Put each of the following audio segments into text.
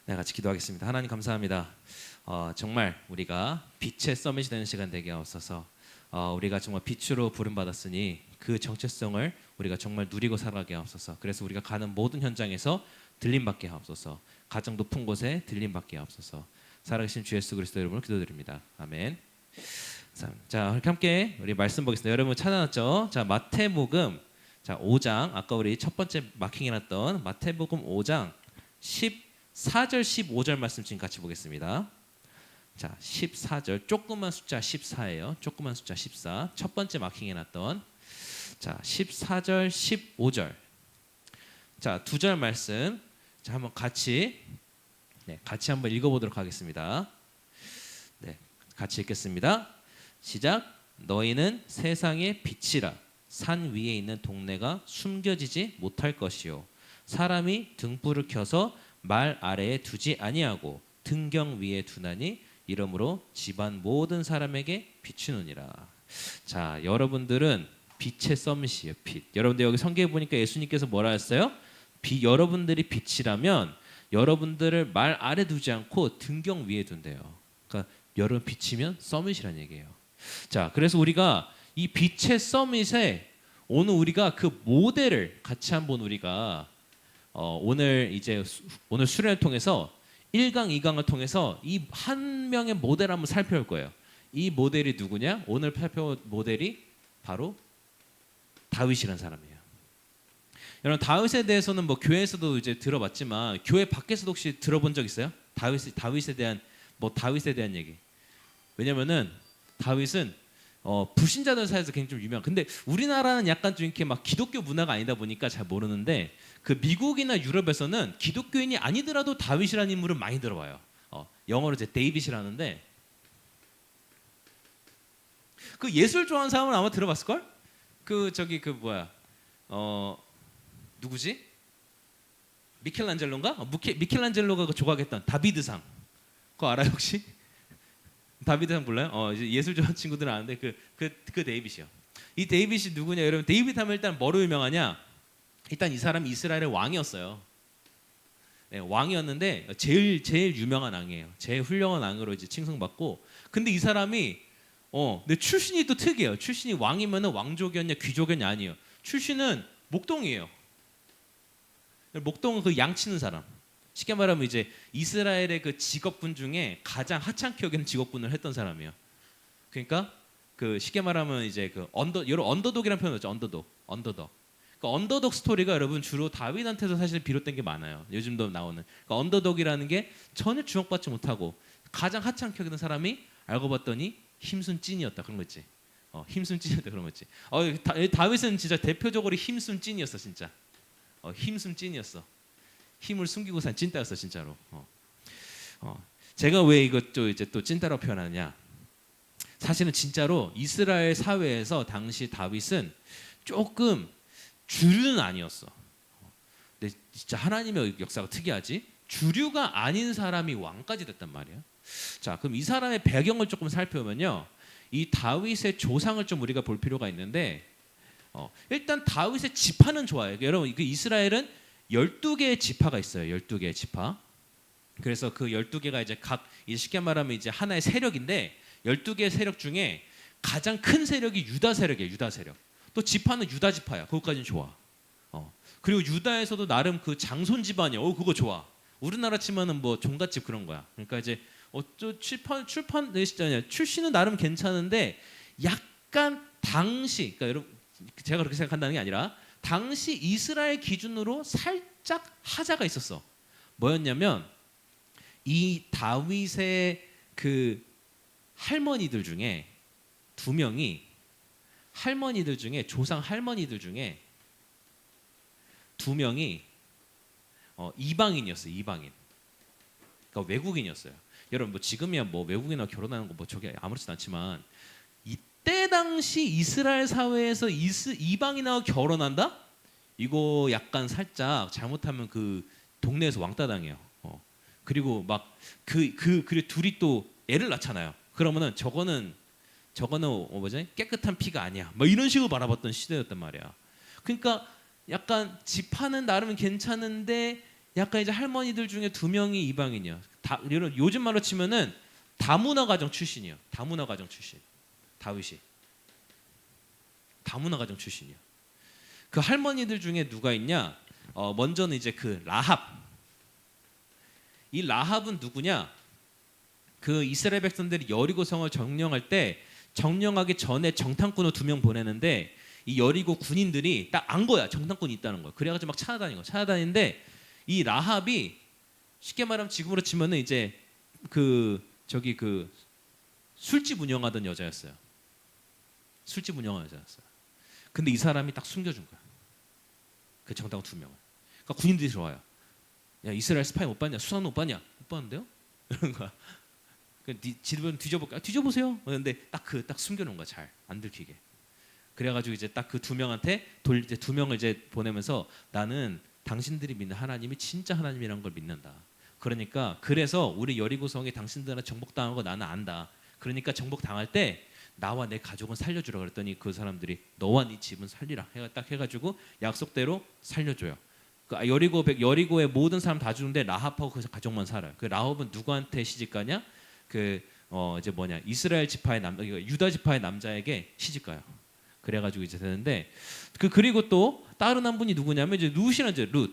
네, 같이 기도하겠습니다. 하나님 감사합니다. 정말 우리가 빛의 서밋이 되는 시간 되게 하옵소서. 우리가 정말 빛으로 부름받았으니 그 정체성을 우리가 정말 누리고 살아가게 하옵소서. 그래서 우리가 가는 모든 현장에서 들림받게 하옵소서. 가장 높은 곳에 들림받게 하옵소서. 살아계신 주 예수 그리스도 이름으로 기도드립니다. 아멘. 자, 이렇게 함께 우리 말씀 보겠습니다. 여러분 찾아놨죠? 자, 마태복음 5장, 아까 우리 첫 번째 마킹해놨던 마태복음 5장 14절 15절 말씀 지금 같이 보겠습니다. 자, 14절 조그만 숫자 14예요. 조그만 숫자 14. 첫 번째 마킹해놨던 자 14절 15절. 자, 두 절 말씀. 자, 한번 같이 한번 읽어보도록 하겠습니다. 네, 같이 읽겠습니다. 시작. 너희는 세상의 빛이라. 산 위에 있는 동네가 숨겨지지 못할 것이요. 사람이 등불을 켜서 말 아래에 두지 아니하고 등경 위에 두나니 이러므로 집안 모든 사람에게 비추느니라. 자, 여러분들은 빛의 서밋이에요. 빛. 여러분들 여기 성경에 보니까 예수님께서 뭐라 했어요? 여러분들이 빛이라면 여러분들을 말 아래 두지 않고 등경 위에 둔대요. 그러니까 여러분 빛이면 서밋이라는 얘기예요. 자, 그래서 우리가 이 빛의 서밋에 오늘 우리가 그 모델을 같이 한번 우리가 오늘 수련을 통해서 1강, 2강을 통해서 이 한 명의 모델 한번 살펴볼 거예요. 이 모델이 누구냐? 오늘 살펴볼 모델이 바로 다윗이라는 사람이에요. 여러분 다윗에 대해서는 뭐 교회에서도 이제 들어봤지만 교회 밖에서도 혹시 들어본 적 있어요? 다윗에 대한 얘기. 왜냐면은 다윗은 불신자들 사이에서 굉장히 좀 유명. 근데 우리나라는 약간 좀 이렇게 막 기독교 문화가 아니다 보니까 잘 모르는데 그 미국이나 유럽에서는 기독교인이 아니더라도 다윗이라는 인물은 많이 들어봐요. 영어로 이제 데이빗이라는데 그 예술 좋아하는 사람은 아마 들어봤을 걸? 누구지? 미켈란젤로인가? 미켈란젤로가 그 조각했던 다비드상. 그거 알아요 혹시? 다비드상 몰라요? 이제 예술 좋아하는 친구들은 아는데 그 데이빗이요. 이 데이빗이 누구냐? 여러분 데이빗 하면 일단 뭐로 유명하냐? 일단 이 사람이 이스라엘의 왕이었어요. 네, 왕이었는데 제일 유명한 왕이에요. 제일 훌륭한 왕으로 이제 칭송받고. 근데 이 사람이 근데 출신이 또 특이해요. 출신이 왕이면은 왕족이었냐 귀족이었냐 아니에요. 출신은 목동이에요. 목동은 그 양 치는 사람. 쉽게 말하면 이제 이스라엘의 그 직업군 중에 가장 하찮게 여기는 직업군을 했던 사람이에요. 그러니까 그 쉽게 말하면 이제 그 여러분 언더독이라는 표현을 했죠. 언더독. 그 언더독 스토리가 여러분 주로 다윗한테서 사실 비롯된 게 많아요. 요즘도 나오는. 그러니까 언더독이라는 게 전혀 주목받지 못하고 가장 하찮게 여기는 사람이 알고 봤더니 힘순 찐이었다 그런 거 있지. 힘순 찐이었다 그런 거 있지. 다윗은 진짜 대표적으로 힘순 찐이었어 진짜. 힘순 찐이었어. 힘을 숨기고 산 찐따였어 진짜로. 제가 왜 이것도 이제 또 찐따라고 표현하느냐? 사실은 진짜로 이스라엘 사회에서 당시 다윗은 조금 주류는 아니었어. 근데 진짜 하나님의 역사가 특이하지. 주류가 아닌 사람이 왕까지 됐단 말이야. 자, 그럼 이 사람의 배경을 조금 살펴보면요, 이 다윗의 조상을 좀 우리가 볼 필요가 있는데, 일단 다윗의 지파는 좋아요. 여러분 그 이스라엘은 12개의 지파가 있어요. 12개의 지파. 그래서 그 12개가 이제 쉽게 말하면 이제 하나의 세력인데 12개의 세력 중에 가장 큰 세력이 유다 세력이에요. 유다 세력. 또 지파는 유다 지파야. 그것까지는 좋아. 그리고 유다에서도 나름 그 장손 집안이야. 그거 좋아. 우리나라 치면은 뭐 종갓집 그런 거야. 그러니까 이제 출신은 나름 괜찮은데 약간 당시 그러니까 여러분 제가 그렇게 생각한다는 게 아니라 당시 이스라엘 기준으로 살짝 하자가 있었어. 뭐였냐면 이 다윗의 그 할머니들 중에 두 명이 조상 할머니들 중에 두 명이 이방인이었어요. 이방인. 그러니까 외국인이었어요. 여러분 뭐 지금이야 뭐 외국인하고 결혼하는 거 뭐 저게 아무렇지도 않지만 이때 당시 이스라엘 사회에서 이방인하고 결혼한다? 이거 약간 살짝 잘못하면 그 동네에서 왕따 당해요. 그리고 막 그리고 둘이 또 애를 낳잖아요. 그러면은 저거는 깨끗한 피가 아니야. 뭐 이런 식으로 바라봤던 시대였단 말이야. 그러니까 약간 지파는 나름 괜찮은데 약간 이제 할머니들 중에 2명이 이방인이야. 요즘 말로 치면은 다문화 가정 출신이야. 다문화 가정 출신. 다윗이 다문화 가정 출신이야. 그 할머니들 중에 누가 있냐? 먼저는 이제 그 라합. 이 라합은 누구냐? 그 이스라엘 백성들이 여리고 성을 점령할 때 점령하기 전에 정탐꾼을 2명 보내는데 이 여리고 군인들이 딱 안 거야. 정탐꾼이 있다는 거. 그래가지고 막 찾아다닌 거. 찾아다니는데 이 라합이 쉽게 말하면 지금으로 치면은 이제 그 술집 운영하던 여자였어요. 술집 운영하는 여자였어요. 근데 이 사람이 딱 숨겨준 거야. 그 정탐꾼 2명을. 그러니까 군인들이 들어와요. 야, 이스라엘 스파이 못 봤냐? 수사는 못 봤냐? 못 봤는데요? 이런 거야. 집은 뒤져볼까? 뒤져보세요. 그런데 딱 숨겨놓은 거야. 잘 안 들키게. 그래가지고 이제 딱 그 2명한테 이제 2명을 이제 보내면서 나는 당신들이 믿는 하나님이 진짜 하나님이라는 걸 믿는다. 그러니까 그래서 우리 여리고성에 당신들한테 정복당한 거 나는 안다. 그러니까 정복당할 때 나와 내 가족은 살려주라 그랬더니 그 사람들이 너와 네 집은 살리라. 딱 해가지고 약속대로 살려줘요. 그 여리고의 모든 사람 다 주는데 라합하고 그 가족만 살아요. 그 라합은 누구한테 시집가냐? 이제 이스라엘 지파의 유다 지파의 남자에게 시집가요. 그래가지고 이제 되는데 그리고 또 다른 한 분이 누구냐면 이제 룻이라는 이제 룻.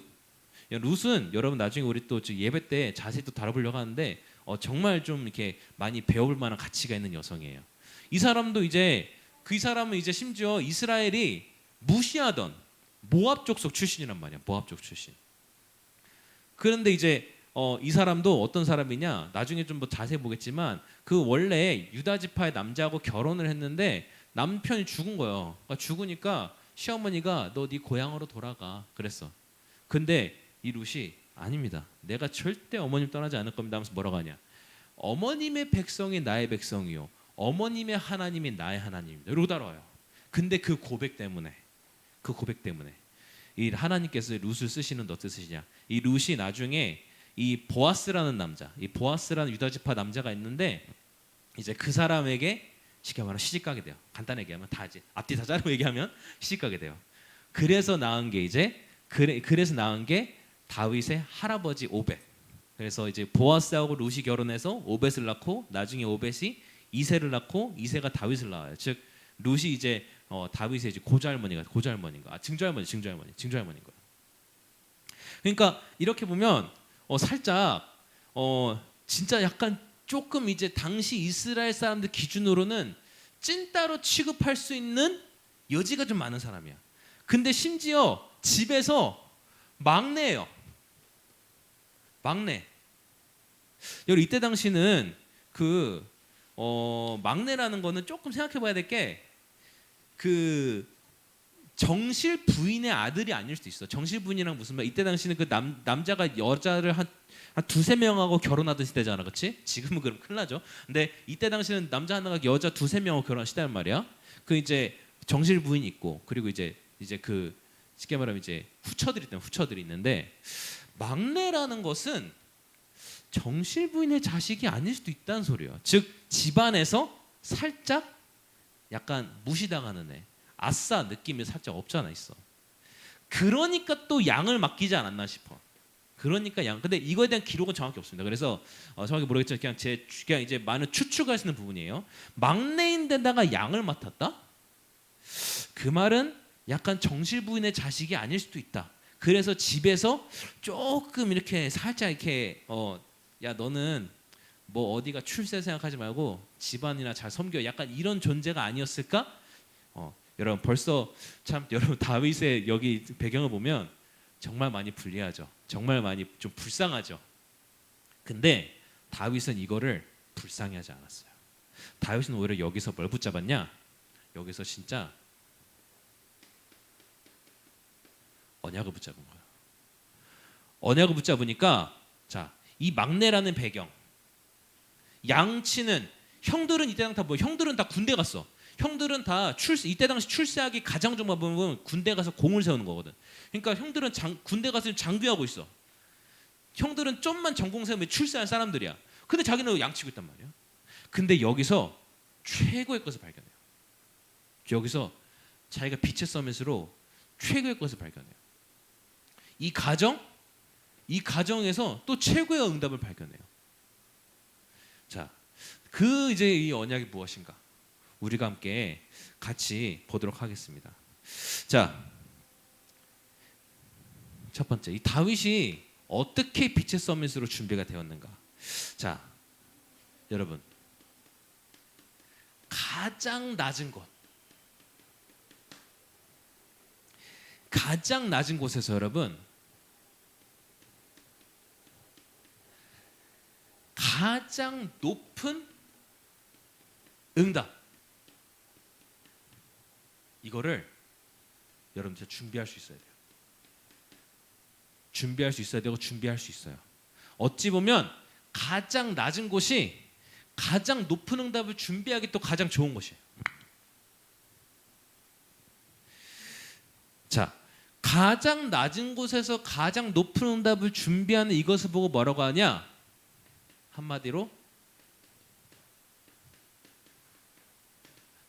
룻은 여러분 나중에 우리 또 예배 때 자세히 또 다뤄보려고 하는데 정말 좀 이렇게 많이 배워볼 만한 가치가 있는 여성이에요. 이 사람도 이제 이 사람은 이제 심지어 이스라엘이 무시하던 모압 족속 출신이란 말이야. 모압 족 출신. 그런데 이제 이 사람도 어떤 사람이냐? 나중에 좀 뭐 자세히 보겠지만 그 원래 유다 지파의 남자하고 결혼을 했는데 남편이 죽은 거예요. 그러니까 죽으니까 시어머니가 너 네 고향으로 돌아가 그랬어. 근데 이 룻이 아닙니다. 내가 절대 어머님 떠나지 않을 겁니다 하면서 뭐라고 하냐? 어머님의 백성이 나의 백성이요. 어머님의 하나님이 나의 하나님입니다. 이러고 따라와요. 근데 그 고백 때문에 이 하나님께서 룻을 쓰시는 어떻게 쓰시냐? 이 룻이 나중에 이 보아스라는 남자, 이 보아스라는 유다 지파 남자가 있는데 이제 그 사람에게 쉽게 말하면 시집가게 돼요. 간단하게 얘기하면 다 이제 앞뒤 다 자르고 얘기하면 시집가게 돼요. 그래서 낳은 게 다윗의 할아버지 오벳. 그래서 이제 보아스하고 룻이 결혼해서 오벳을 낳고 나중에 오벳이 이새를 낳고 이새가 다윗을 낳아요. 즉 룻이 이제 다윗의 이제 증조할머니인 거예요. 그러니까 이렇게 보면 살짝 진짜 약간 조금 이제 당시 이스라엘 사람들 기준으로는 찐따로 취급할 수 있는 여지가 좀 많은 사람이야. 근데 심지어 집에서 막내예요. 막내. 여러분 이때 당시는 막내라는 거는 조금 생각해봐야 될 게 정실 부인의 아들이 아닐 수도 있어. 정실 부인이랑 무슨 말? 이때 당시는 그 남자가 여자를 한 2-3명하고 결혼하던 시대잖아, 그렇지? 지금은 그럼 큰일 나죠. 근데 이때 당시는 남자 하나가 여자 2-3명하고 결혼한 시대란 말이야. 그 이제 정실 부인이 있고 그리고 이제 그 쉽게 말하면 이제 후처들이 있는데 막내라는 것은 정실 부인의 자식이 아닐 수도 있다는 소리야. 즉 집안에서 살짝 약간 무시당하는 애. 아싸 느낌이 살짝 없잖아 있어. 그러니까 또 양을 맡기지 않았나 싶어. 그러니까 근데 이거에 대한 기록은 정확히 없습니다. 그래서 정확히 모르겠지만 그냥 이제 많은 추측할 수 있는 부분이에요. 막내인데다가 양을 맡았다? 그 말은 약간 정실 부인의 자식이 아닐 수도 있다. 그래서 집에서 조금 이렇게 살짝 이렇게 야 너는 뭐 어디가 출세 생각하지 말고 집안이나 잘 섬겨. 약간 이런 존재가 아니었을까? 여러분 벌써 참 여러분 다윗의 여기 배경을 보면 정말 많이 불리하죠. 정말 많이 좀 불쌍하죠. 근데 다윗은 이거를 불쌍해하지 않았어요. 다윗은 오히려 여기서 뭘 붙잡았냐? 여기서 진짜 언약을 붙잡은 거예요. 언약을 붙잡으니까 이 막내라는 배경, 양치는 형들은 이때 다 형들은 다 군대 갔어. 형들은 다 이때 당시 출세하기 가장 좀 보면 군대 가서 공을 세우는 거거든. 그러니까 형들은 군대 가서 장교하고 있어. 형들은 좀만 전공 세우면 출세한 사람들이야. 근데 자기는 양치고 있단 말이야. 근데 여기서 최고의 것을 발견해요. 여기서 자기가 빛의 서밋으로 최고의 것을 발견해요. 이 가정 이 가정에서 또 최고의 응답을 발견해요. 자, 그 이제 이 언약이 무엇인가? 우리가 함께 같이 보도록 하겠습니다. 자, 첫 번째, 이 다윗이 어떻게 빛의 서밋으로 준비가 되었는가? 자, 여러분, 가장 낮은 곳, 가장 낮은 곳에서 여러분, 가장 높은 응답, 이거를 여러분들 준비할 수 있어야 돼요. 준비할 수 있어야 되고 준비할 수 있어요. 어찌 보면 가장 낮은 곳이 가장 높은 응답을 준비하기 또 가장 좋은 곳이에요. 자, 가장 낮은 곳에서 가장 높은 응답을 준비하는 이것을 보고 뭐라고 하냐? 한마디로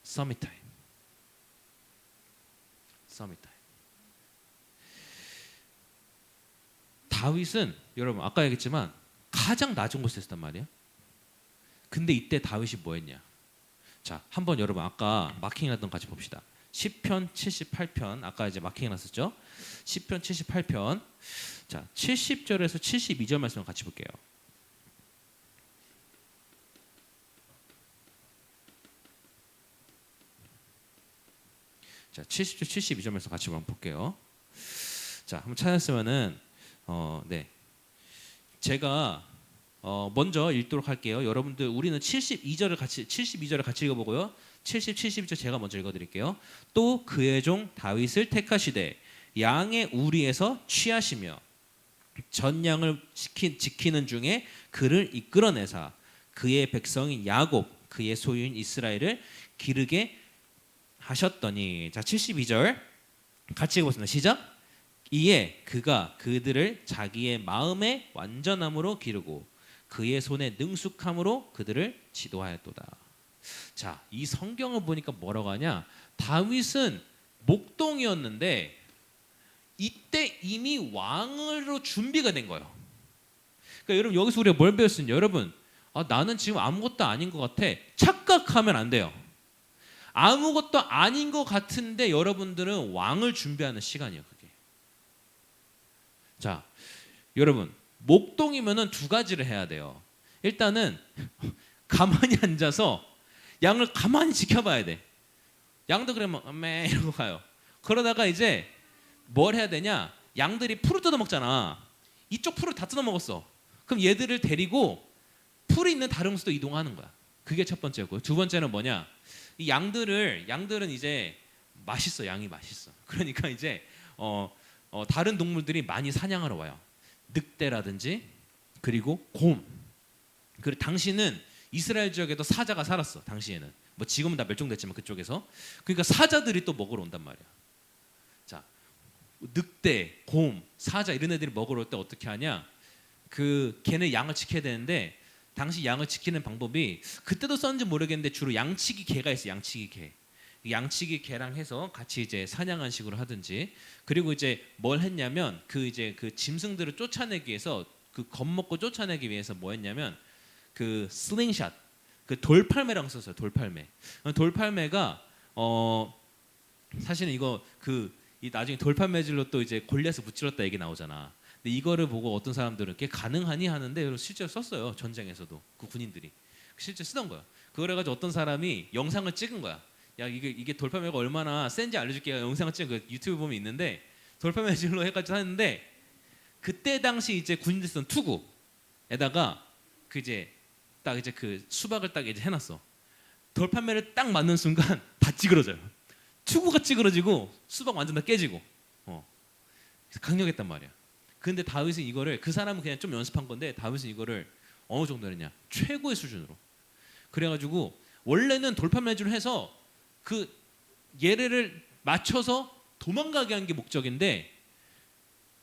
서밋 타임. 서밋 타임. 다윗은 여러분 아까 얘기했지만 가장 낮은 곳에 있었단 말이에요. 근데 이때 다윗이 뭐 했냐? 자, 한번 여러분 아까 마킹해놨던 거 같이 봅시다. 시편 78편 아까 이제 마킹해놨었죠? 시편 78편 자 70절에서 72절 말씀을 같이 볼게요. 자 70절 72절 말씀 같이 한번 볼게요. 자 한번 찾았으면은 네 제가 먼저 읽도록 할게요. 여러분들 우리는 72절을 같이 읽어보고요. 72절 제가 먼저 읽어드릴게요. 또 그의 종 다윗을 택하시되 양의 우리에서 취하시며 전 양을 지키는 중에 그를 이끌어내사 그의 백성인 야곱 그의 소유인 이스라엘을 기르게 하셨더니 자 72절 같이 읽어보겠습니다. 시작. 이에 그가 그들을 자기의 마음의 완전함으로 기르고 그의 손의 능숙함으로 그들을 지도하였도다. 자, 이 성경을 보니까 뭐라고 하냐? 다윗은 목동이었는데 이때 이미 왕으로 준비가 된 거예요. 그러니까 여러분 여기서 우리가 뭘 배웠으냐? 여러분 나는 지금 아무것도 아닌 것 같아. 착각하면 안 돼요. 아무것도 아닌 것 같은데 여러분들은 왕을 준비하는 시간이에요. 그게. 자, 여러분 목동이면은 두 가지를 해야 돼요. 일단은 가만히 앉아서 양을 가만히 지켜봐야 돼. 양도 그러면 매 이러고 가요. 그러다가 이제 뭘 해야 되냐? 양들이 풀을 뜯어 먹잖아. 이쪽 풀을 다 뜯어 먹었어. 그럼 얘들을 데리고 풀이 있는 다른 곳으로 이동하는 거야. 그게 첫 번째고요. 두 번째는 뭐냐? 이 양들은 이제 맛있어. 양이 맛있어. 그러니까 이제 다른 동물들이 많이 사냥하러 와요. 늑대라든지 그리고 곰. 그리고 당시는 이스라엘 지역에도 사자가 살았어. 당시에는 뭐 지금은 다 멸종됐지만 그쪽에서 그러니까 사자들이 또 먹으러 온단 말이야. 자, 늑대, 곰, 사자 이런 애들이 먹으러 올 때 어떻게 하냐? 그 걔네 양을 지켜야 되는데 당시 양을 지키는 방법이 그때도 썼는지 모르겠는데 주로 양치기 개가 있어. 양치기 개. 양치기 개랑 해서 같이 이제 사냥한 식으로 하든지 그리고 이제 뭘 했냐면 그 이제 그 짐승들을 쫓아내기 위해서 그 겁먹고 쫓아내기 위해서 뭐 했냐면 그 슬링샷 그 돌팔매랑 썼어요. 돌팔매가 사실은 이거 이 나중에 돌팔매질로 또 이제 골리앗을 무찔렀다 얘기 나오잖아. 근데 이거를 보고 어떤 사람들은 그게 가능하니 하는데 실제로 썼어요. 전쟁에서도 그 군인들이 실제 쓰던 거야. 그걸 해가지고 어떤 사람이 영상을 찍은 거야. 야 이게 돌팔매가 얼마나 센지 알려줄게. 영상을 찍은 그 유튜브 보면 있는데 돌팔매질로 해가지고 하는데 그때 당시 이제 군인들 쓰던 투구에다가 그 이제 딱 이제 그 수박을 딱 이제 해놨어. 돌팔매를 딱 맞는 순간 다 찌그러져요. 투구가 찌그러지고 수박 완전 다 깨지고. 강력했단 말이야. 근데 다윗은 이거를 그 사람은 그냥 좀 연습한 건데 다윗은 이거를 어느 정도 했냐? 최고의 수준으로. 그래가지고 원래는 돌팔매질을 해서 그 얘를 맞춰서 도망가게 한 게 목적인데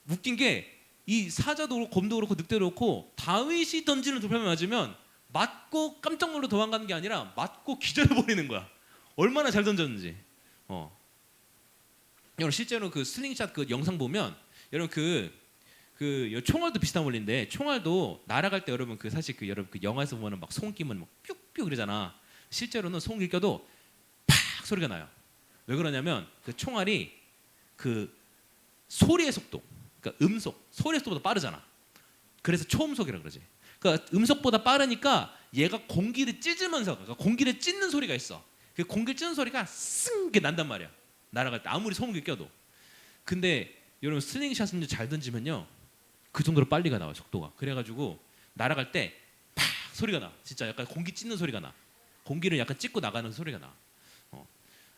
웃긴 게 이 사자도 그렇고 곰도 그렇고 늑대도 그렇고 다윗이 던지는 돌팔매 맞으면 맞고 깜짝 놀라 도망가는 게 아니라 맞고 기절해버리는 거야. 얼마나 잘 던졌는지. 여러분 실제로 그 슬링샷 그 영상 보면 여러분 그 그 총알도 비슷한 원리인데 총알도 날아갈 때 여러분 그 사실 그 여러분 그 영화에서 보면은 막 송 끼면 막 뿅뿅 그러잖아. 실제로는 송이 껴도 팍 소리가 나요. 왜 그러냐면 그 총알이 그 소리의 속도, 그러니까 음속, 소리의 속도보다 빠르잖아. 그래서 초음속이라 그러지. 그러니까 음속보다 빠르니까 얘가 공기를 찢으면서, 그러니까 공기를 찢는 소리가 있어. 그 공기를 찢는 소리가 쓱 이렇게 난단 말이야. 날아갈 때 아무리 소음기 껴도. 근데 여러분 슬링샷을 잘 던지면요, 그 정도로 빨리가 나와 속도가. 그래가지고 날아갈 때 팍 소리가 나. 진짜 약간 공기 찢는 소리가 나. 공기를 약간 찢고 나가는 소리가 나.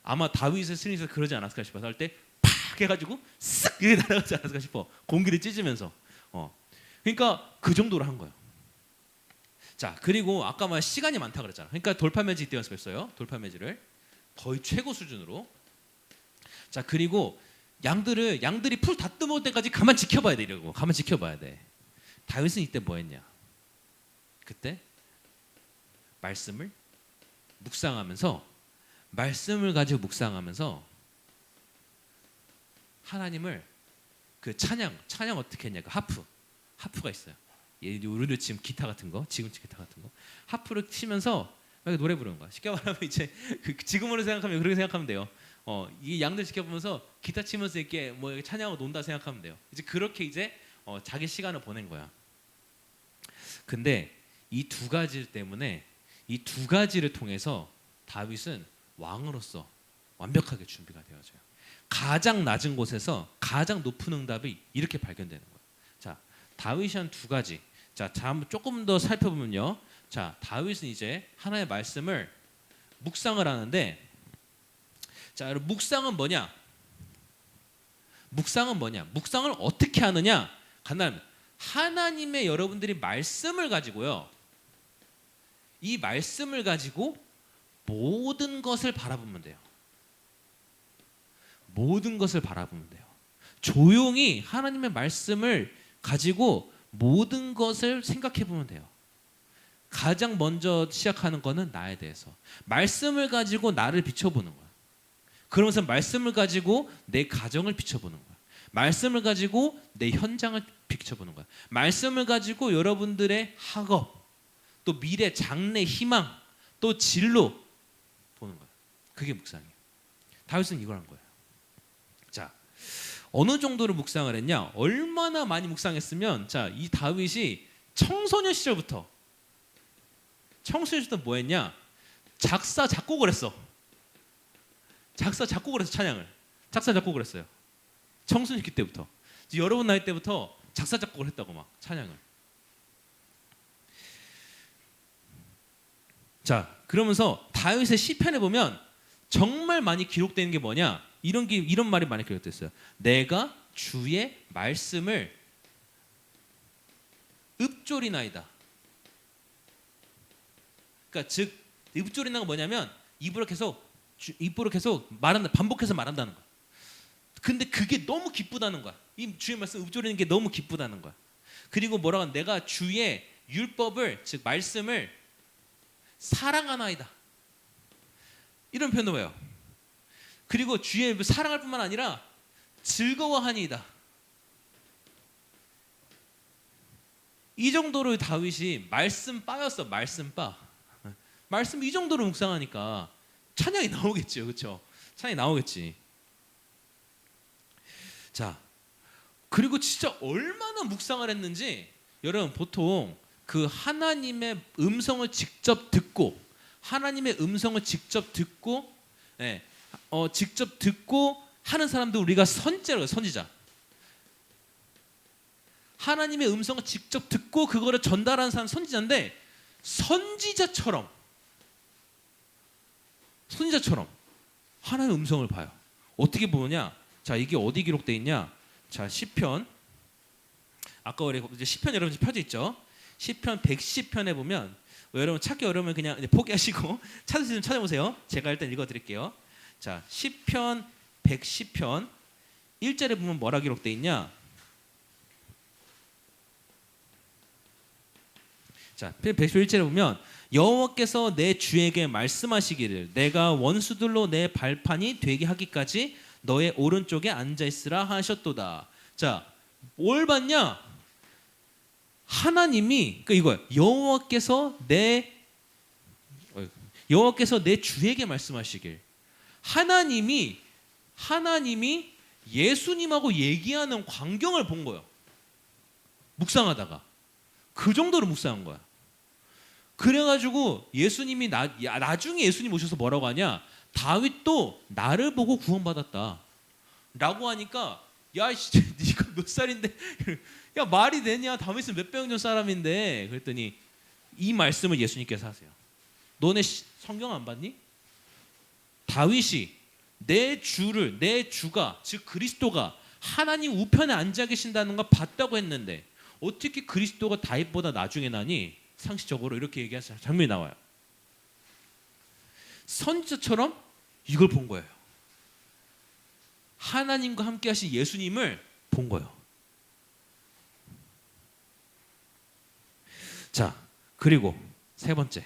아마 다윗의 슬링샷 그러지 않았을까 싶어서 할 때 팍 해가지고 쓱 이렇게 날아가지 않았을까 싶어. 공기를 찢으면서. 그러니까 그 정도로 한 거예요. 자, 그리고 아까 말 시간이 많다 그랬잖아. 그러니까 돌팔매지 이때 연습했어요. 돌팔매지를 거의 최고 수준으로. 자, 그리고 양들이 풀 다 뜯어먹을 때까지 가만 지켜봐야 돼. 이러고 가만 지켜봐야 돼. 다윗은 이때 뭐 했냐? 그때 말씀을 가지고 묵상하면서 하나님을 그 찬양 어떻게 했냐? 그 하프가 있어요. 우리도 지금 기타 같은 거, 지금 기타 같은 거, 하프를 치면서 막 노래 부르는 거야. 쉽게 말하면 이제 지금으로 생각하면 그렇게 생각하면 돼요. 이 양들 지켜보면서 기타 치면서 이렇게 뭐 찬양하고 논다 생각하면 돼요. 이제 그렇게 이제 자기 시간을 보낸 거야. 근데 이 두 가지 때문에, 이 두 가지를 통해서 다윗은 왕으로서 완벽하게 준비가 되어져요. 가장 낮은 곳에서 가장 높은 응답이 이렇게 발견되는 거예요. 자, 다윗이 한 두 가지. 자, 조금 더 살펴보면요. 자, 다윗은 이제 하나님의 말씀을 묵상을 하는데, 자, 여러분 묵상은 뭐냐? 묵상을 어떻게 하느냐? 간단합니다. 하나님의 여러분들이 말씀을 가지고요. 이 말씀을 가지고 모든 것을 바라보면 돼요. 모든 것을 바라보면 돼요. 조용히 하나님의 말씀을 가지고 모든 것을 생각해 보면 돼요. 가장 먼저 시작하는 거는 나에 대해서. 말씀을 가지고 나를 비춰보는 거야. 그러면서 말씀을 가지고 내 가정을 비춰보는 거야. 말씀을 가지고 내 현장을 비춰보는 거야. 말씀을 가지고 여러분들의 학업, 또 미래, 장래, 희망, 또 진로 보는 거야. 그게 묵상이에요. 다윗은 이걸 한 거예요. 자, 어느 정도로 묵상을 했냐? 얼마나 많이 묵상했으면, 자, 이 다윗이 청소년 시절부터 뭐 했냐? 작사 작곡을 했어. 찬양을. 작사 작곡을 했어요. 청소년기 때부터. 여러분 나이 때부터 작사 작곡을 했다고 막 찬양을. 자, 그러면서 다윗의 시편에 보면 정말 많이 기록되는 게 뭐냐? 이런 말이 많이 기록됐어요. 내가 주의 말씀을 읊조리나이다. 그러니까 즉 읊조리나가 뭐냐면 입으로 계속 말한다, 반복해서 말한다는 거야. 근데 그게 너무 기쁘다는 거야. 이 주의 말씀 읊조리는 게 너무 기쁘다는 거야. 그리고 뭐라고 하면 내가 주의 율법을, 즉 말씀을 사랑하나이다. 이런 표현도 해요. 그리고 주의 사랑할 뿐만 아니라 즐거워하니이다. 이 정도로 다윗이 말씀바였어. 말씀바. 말씀 이 정도로 묵상하니까 찬양이 나오겠죠. 그렇죠? 찬양이 나오겠지. 자, 그리고 진짜 얼마나 묵상을 했는지, 여러분 보통 그 하나님의 음성을 직접 듣고, 직접 듣고 하는 사람들 우리가 선지자. 하나님의 음성을 직접 듣고 그거를 전달하는 사람 선지자인데, 선지자처럼 하나님의 음성을 봐요. 어떻게 보느냐? 자, 이게 어디 기록되어 있냐? 자, 시편. 아까 우리 이제 시편 여러분 펴져 있죠? 시편 110편에 보면, 여러분 찾기 어려우면 그냥 포기하시고 찾으시면 찾아보세요. 제가 일단 읽어드릴게요. 자, 시편 110편 1절에 보면 뭐라 기록되어 있냐? 자, 111절에 보면 여호와께서 내 주에게 말씀하시기를 내가 원수들로 내 발판이 되게 하기까지 너의 오른쪽에 앉아 있으라 하셨도다. 자, 뭘 봤냐? 하나님이 그러니까 이거야. 여호와께서 내 주에게 말씀하시길. 하나님이 예수님하고 얘기하는 광경을 본 거예요. 묵상하다가 그 정도로 묵상한 거야. 그래가지고 예수님이 나중에 예수님 오셔서 뭐라고 하냐? 다윗도 나를 보고 구원받았다 라고 하니까 야 네가 몇 살인데 야 말이 되냐? 다윗은 몇백 년 전 사람인데. 그랬더니 이 말씀을 예수님께서 하세요. 너네 성경 안 봤니? 다윗이 내 주가 즉 그리스도가 하나님 우편에 앉아 계신다는 걸 봤다고 했는데 어떻게 그리스도가 다윗보다 나중에 나니? 상식적으로 이렇게 얘기하는 장면이 나와요. 선지자처럼 이걸 본 거예요. 하나님과 함께 하신 예수님을 본 거예요. 자, 그리고 세 번째.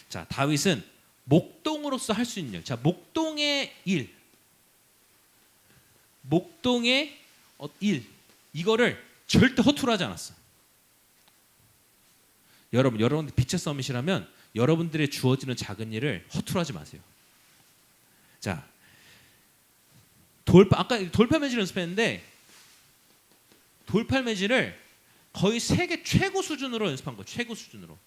자, 다윗은 목동으로서 할 수 있는 일. 자, 목동의 일. 이거를 절대 허투루 하지 않았어. 여러분 빛의 서밋이라면 여러분들의 주어지는 작은 일을 허투루 하지 마세요. 자, 아까 돌팔 매질 연습했는데 돌팔 매질을 거의 세계 최고 수준으로 연습한 거예요. 최고 수준으로.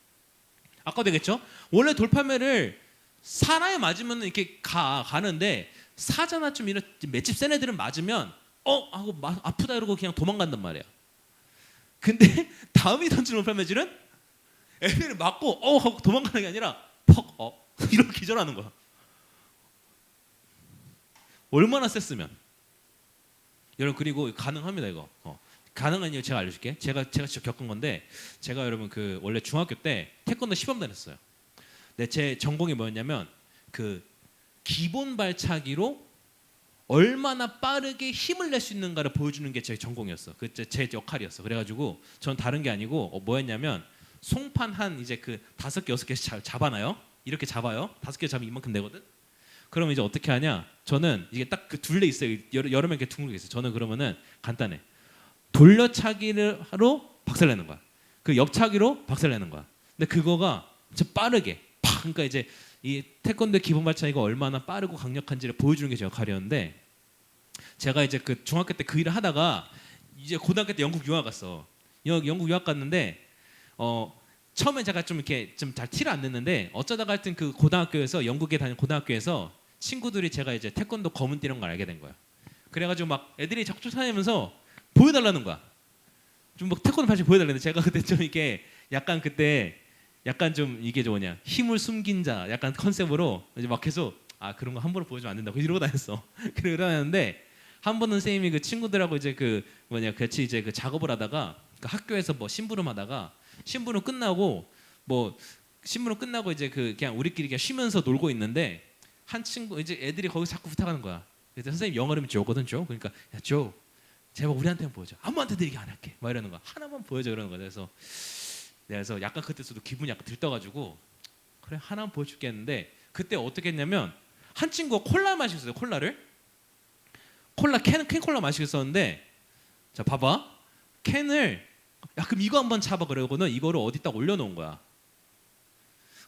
아까 되겠죠? 원래 돌팔매를 사람에 맞으면 이렇게 가는데 사자나 좀 이런 맷집 센 애들은 맞으면 하고 아프다 이러고 그냥 도망간단 말이야. 근데 다음이 던지는 돌팔매질은 애들을 맞고 하고 도망가는 게 아니라 이렇게 기절하는 거야. 얼마나 셌으면. 여러분 그리고 가능합니다 이거. 가능한 이유 제가 알려줄게. 제가 직접 겪은 건데 제가 여러분 그 원래 중학교 때 태권도 시범단 했어요. 근데 제 전공이 뭐였냐면 그 기본 발차기로 얼마나 빠르게 힘을 낼 수 있는가를 보여주는 게 제 전공이었어. 그 제 역할이었어. 그래가지고 전 다른 게 아니고 뭐였냐면 송판 한 이제 그 5개 6개씩 잡아놔요. 이렇게 잡아요. 5개 잡으면 이만큼 되거든. 그럼 이제 어떻게 하냐? 저는 이게 딱 그 둘레 있어요. 여러 명 이렇게 둥글게 있어요. 저는 그러면은 간단해. 돌려차기로 박살내는 거야. 그 옆차기로 박살내는 거야. 근데 그거가 진짜 빠르게 그러니까 이제 이 태권도 기본 발차기가 얼마나 빠르고 강력한지를 보여주는 게 제 역할이었는데 제가 이제 그 중학교 때 그 일을 하다가 이제 고등학교 때 영국 유학 갔어. 영국 유학 갔는데 처음에 제가 좀 이렇게 좀 잘 티를 안 냈는데 어쩌다가 하여튼 그 고등학교에서 영국에 다니는 고등학교에서 친구들이 제가 이제 태권도 검은 띠라는 걸 알게 된 거야. 그래가지고 막 애들이 자꾸 쫓아다니면서 보여달라는 거야. 좀 막 태권도 발차기 보여달라는데 제가 그때 좀 이게 약간 그때 약간 좀 이게 뭐냐 힘을 숨긴 자 약간 컨셉으로 이제 막 계속 그런 거 함부로 보여주면 안 된다고 이러고 다녔어. 그러고 다녔는데 한 번은 선생님이 그 친구들하고 이제 그 같이 이제 그 작업을 하다가 그 학교에서 뭐 심부름 하다가 심부름 끝나고 이제 그 그냥 우리끼리 그냥 쉬면서 놀고 있는데 한 친구 이제 애들이 거기서 자꾸 부탁하는 거야. 그래서 선생님 영어 이름이 조거든 조. 그러니까 야 조 제발 우리한테만 보여줘. 아무한테도 얘기 안 할게. 막 이러는 거야. 하나만 보여줘 그러는 거야. 그래서 약간 그때서도 기분이 약간 들떠가지고 그래 하나만 보여줄게 했는데 그때 어떻게 했냐면 한 친구가 콜라 마시고 있어요. 캔 콜라 마시고 있었는데 자 봐봐 캔을 야 그럼 이거 한번 잡아 그러고는 이거를 어디 딱 올려놓은 거야.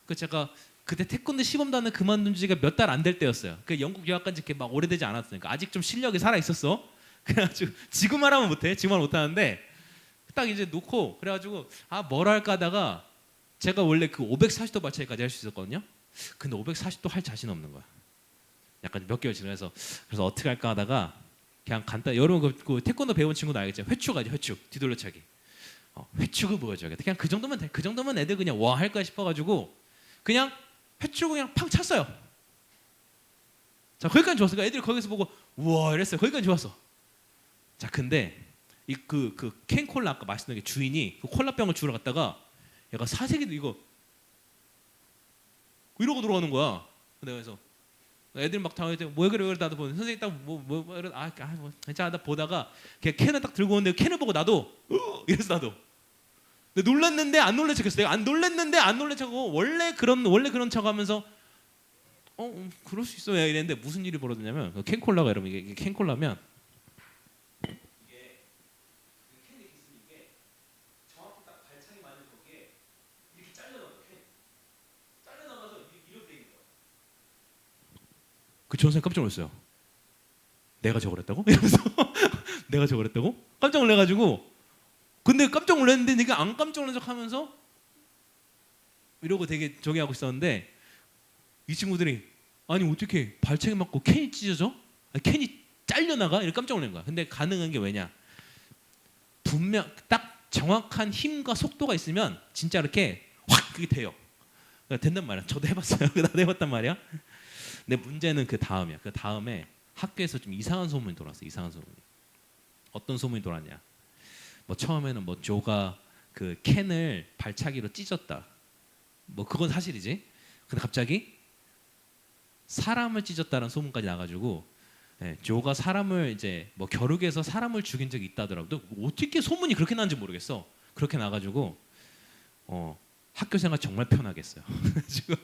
그 제가 그때 태권도 시범단을 그만둔 지가 몇 달 안 될 때였어요. 그 영국 유학 간지 이렇게 막 오래되지 않았으니까 아직 좀 실력이 살아 있었어. 그래가지고 지금 말하면 못해. 지금 말 못하는데 딱 이제 놓고 그래가지고 뭘 할까 하다가 제가 원래 그 540도 발차기까지 할 수 있었거든요. 근데 540도 할 자신 없는 거야. 약간 몇 개월 지나서 그래서 어떻게 할까 하다가 그냥 간단. 여러분 그 태권도 배운 친구도 알겠죠. 회축하지 회축 뒤돌려차기. 회축을 보여줘야겠다. 그냥 그 정도면 돼. 그 정도면 애들 그냥 와 할까 싶어가지고 그냥 회축을 그냥 팡 찼어요. 자 거기까지 좋았어. 그러니까 애들이 거기서 보고 우와 이랬어요. 거기까지 좋았어. 자 근데 이 그 캔콜라 아까 맛있는 게 주인이 그 콜라병을 주우러 갔다가 얘가 사색이도 이거 이러고 들어가는 거야. 그래서 애들 막 당황해서 뭐 그래 나도 보는 선생님 딱뭐 이러 괜찮아 보다가 걔 캔을 딱 들고 오는데 캔을 보고 나도 이래서 나도 근데 놀랐는데 안 놀란 척했어. 내가 안 놀랐는데 안 놀란 척하고 원래 그런 척하면서 그럴 수 있어요 이랬는데 무슨 일이 벌어졌냐면 그 캔콜라가 여러분 이게 캔콜라면 이게 캔이 있으면 이게 그 전사님 깜짝 놀랐어요. 내가 저걸 했다고? 이러면서 내가 저걸 했다고? 깜짝 놀래가지고 근데 깜짝 놀랐는데 내가 안 깜짝 놀란 척 하면서 이러고 되게 저기 하고 있었는데 이 친구들이 아니 어떻게 발차기 맞고 캔이 찢어져? 아니, 캔이 잘려나가? 이렇게 깜짝 놀란 거야. 근데 가능한 게 왜냐? 분명 딱 정확한 힘과 속도가 있으면 진짜 이렇게 확 그게 돼요. 된단 말이야. 저도 해봤어요. 나도 해봤단 말이야. 근데 문제는 그 다음이야. 그 다음에 학교에서 좀 이상한 소문이 돌았어. 이상한 소문이. 어떤 소문이 돌았냐? 뭐 처음에는 뭐 조가 그 캔을 발차기로 찢었다. 뭐 그건 사실이지. 근데 갑자기 사람을 찢었다는 소문까지 나가지고 조가 사람을 이제 뭐 겨루기에서 사람을 죽인 적이 있다더라고. 어떻게 소문이 그렇게 나는지 모르겠어. 그렇게 나가지고 학교 생활 정말 편하겠어요. 지금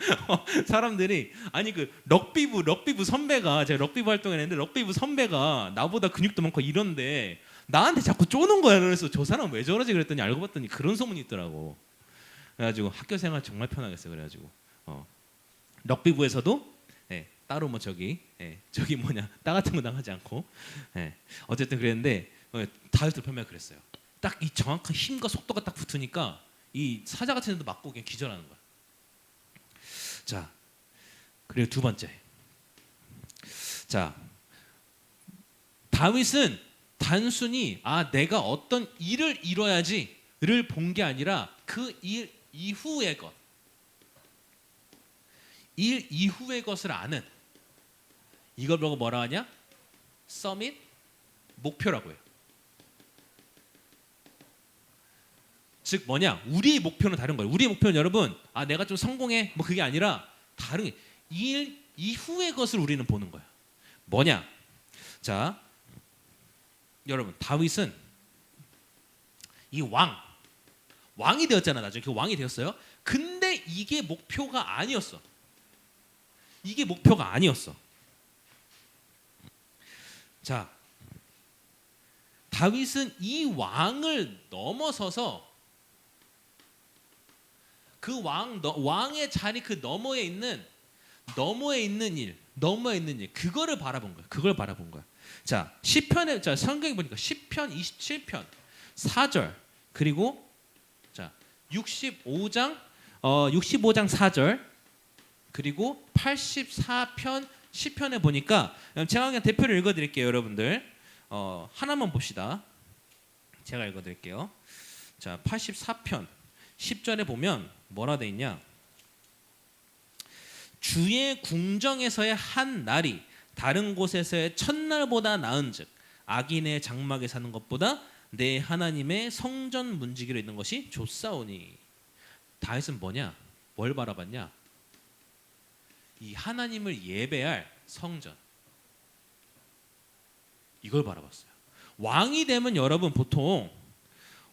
사람들이 아니 그 럭비부 선배가 제가 럭비부 활동했는데 럭비부 선배가 나보다 근육도 많고 이런데 나한테 자꾸 쪼는 거야. 그래서 저 사람 왜 저러지 그랬더니 알고 봤더니 그런 소문이 있더라고. 그래가지고 학교 생활 정말 편하겠어요. 그래가지고 럭비부에서도 따로 뭐 저기 뭐냐 따 같은 거 당하지 않고 어쨌든 그랬는데 다이어트 편매가 그랬어요. 딱 이 정확한 힘과 속도가 딱 붙으니까 이 사자 같은 애도 맞고 그냥 기절하는 거야. 자, 그리고 두 번째. 자, 다윗은 단순히 내가 어떤 일을 이뤄야지를 본 게 아니라 그 일 이후의 것, 일 이후의 것을 아는 이걸 보고 뭐라 하냐? 서밋 목표라고 해요. 즉 뭐냐? 우리의 목표는 다른 거예요. 우리의 목표는 여러분, 내가 좀 성공해 뭐 그게 아니라 다른 게 일 이후의 것을 우리는 보는 거야. 뭐냐? 자, 여러분 다윗은 이 왕이 되었잖아. 나중에 그 왕이 되었어요. 근데 이게 목표가 아니었어. 이게 목표가 아니었어. 자, 다윗은 이 왕을 넘어서서 그 왕의 자리 그 너머에 있는 일 그거를 바라본 거야. 그걸 바라본 거야. 자, 시편에 성경에 보니까 시편 27편 4절 그리고 자 65장 4절 그리고 84편 시편에 보니까 제가 그냥 대표를 읽어드릴게요, 여러분들. 하나만 봅시다. 제가 읽어드릴게요. 자, 84편 10절에 보면 뭐라 돼 있냐? 주의 궁정에서의 한 날이 다른 곳에서의 첫날보다 나은즉 악인의 장막에 사는 것보다 내 하나님의 성전 문지기로 있는 것이 좋사오니. 다윗은 뭐냐? 뭘 바라봤냐? 이 하나님을 예배할 성전, 이걸 바라봤어요. 왕이 되면 여러분 보통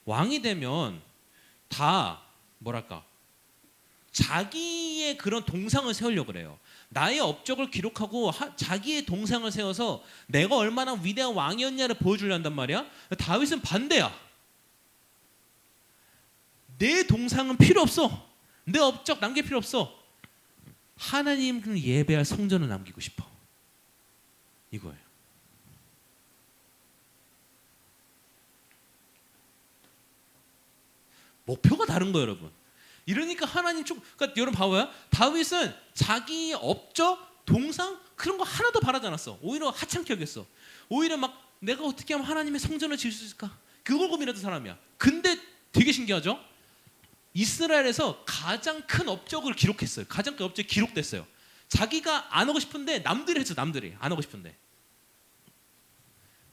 왕이 되면 다 뭐랄까 자기의 그런 동상을 세우려고 그래요. 나의 업적을 기록하고 자기의 동상을 세워서 내가 얼마나 위대한 왕이었냐를 보여주려 한단 말이야. 다윗은 반대야. 내 동상은 필요 없어. 내 업적 남길 필요 없어. 하나님을 예배할 성전을 남기고 싶어. 이거예요. 목표가 다른 거예요, 여러분. 이러니까 하나님 그러니까 여러분 봐봐요. 다윗은 자기의 업적, 동상 그런 거 하나도 바라지 않았어. 오히려 하찮게 여겼어. 오히려 막 내가 어떻게 하면 하나님의 성전을 지을 수 있을까? 그걸 고민했던 사람이야. 근데 되게 신기하죠? 이스라엘에서 가장 큰 업적을 기록했어요. 가장 큰 업적이 기록됐어요. 자기가 안 하고 싶은데 남들이 했어. 남들이 안 하고 싶은데.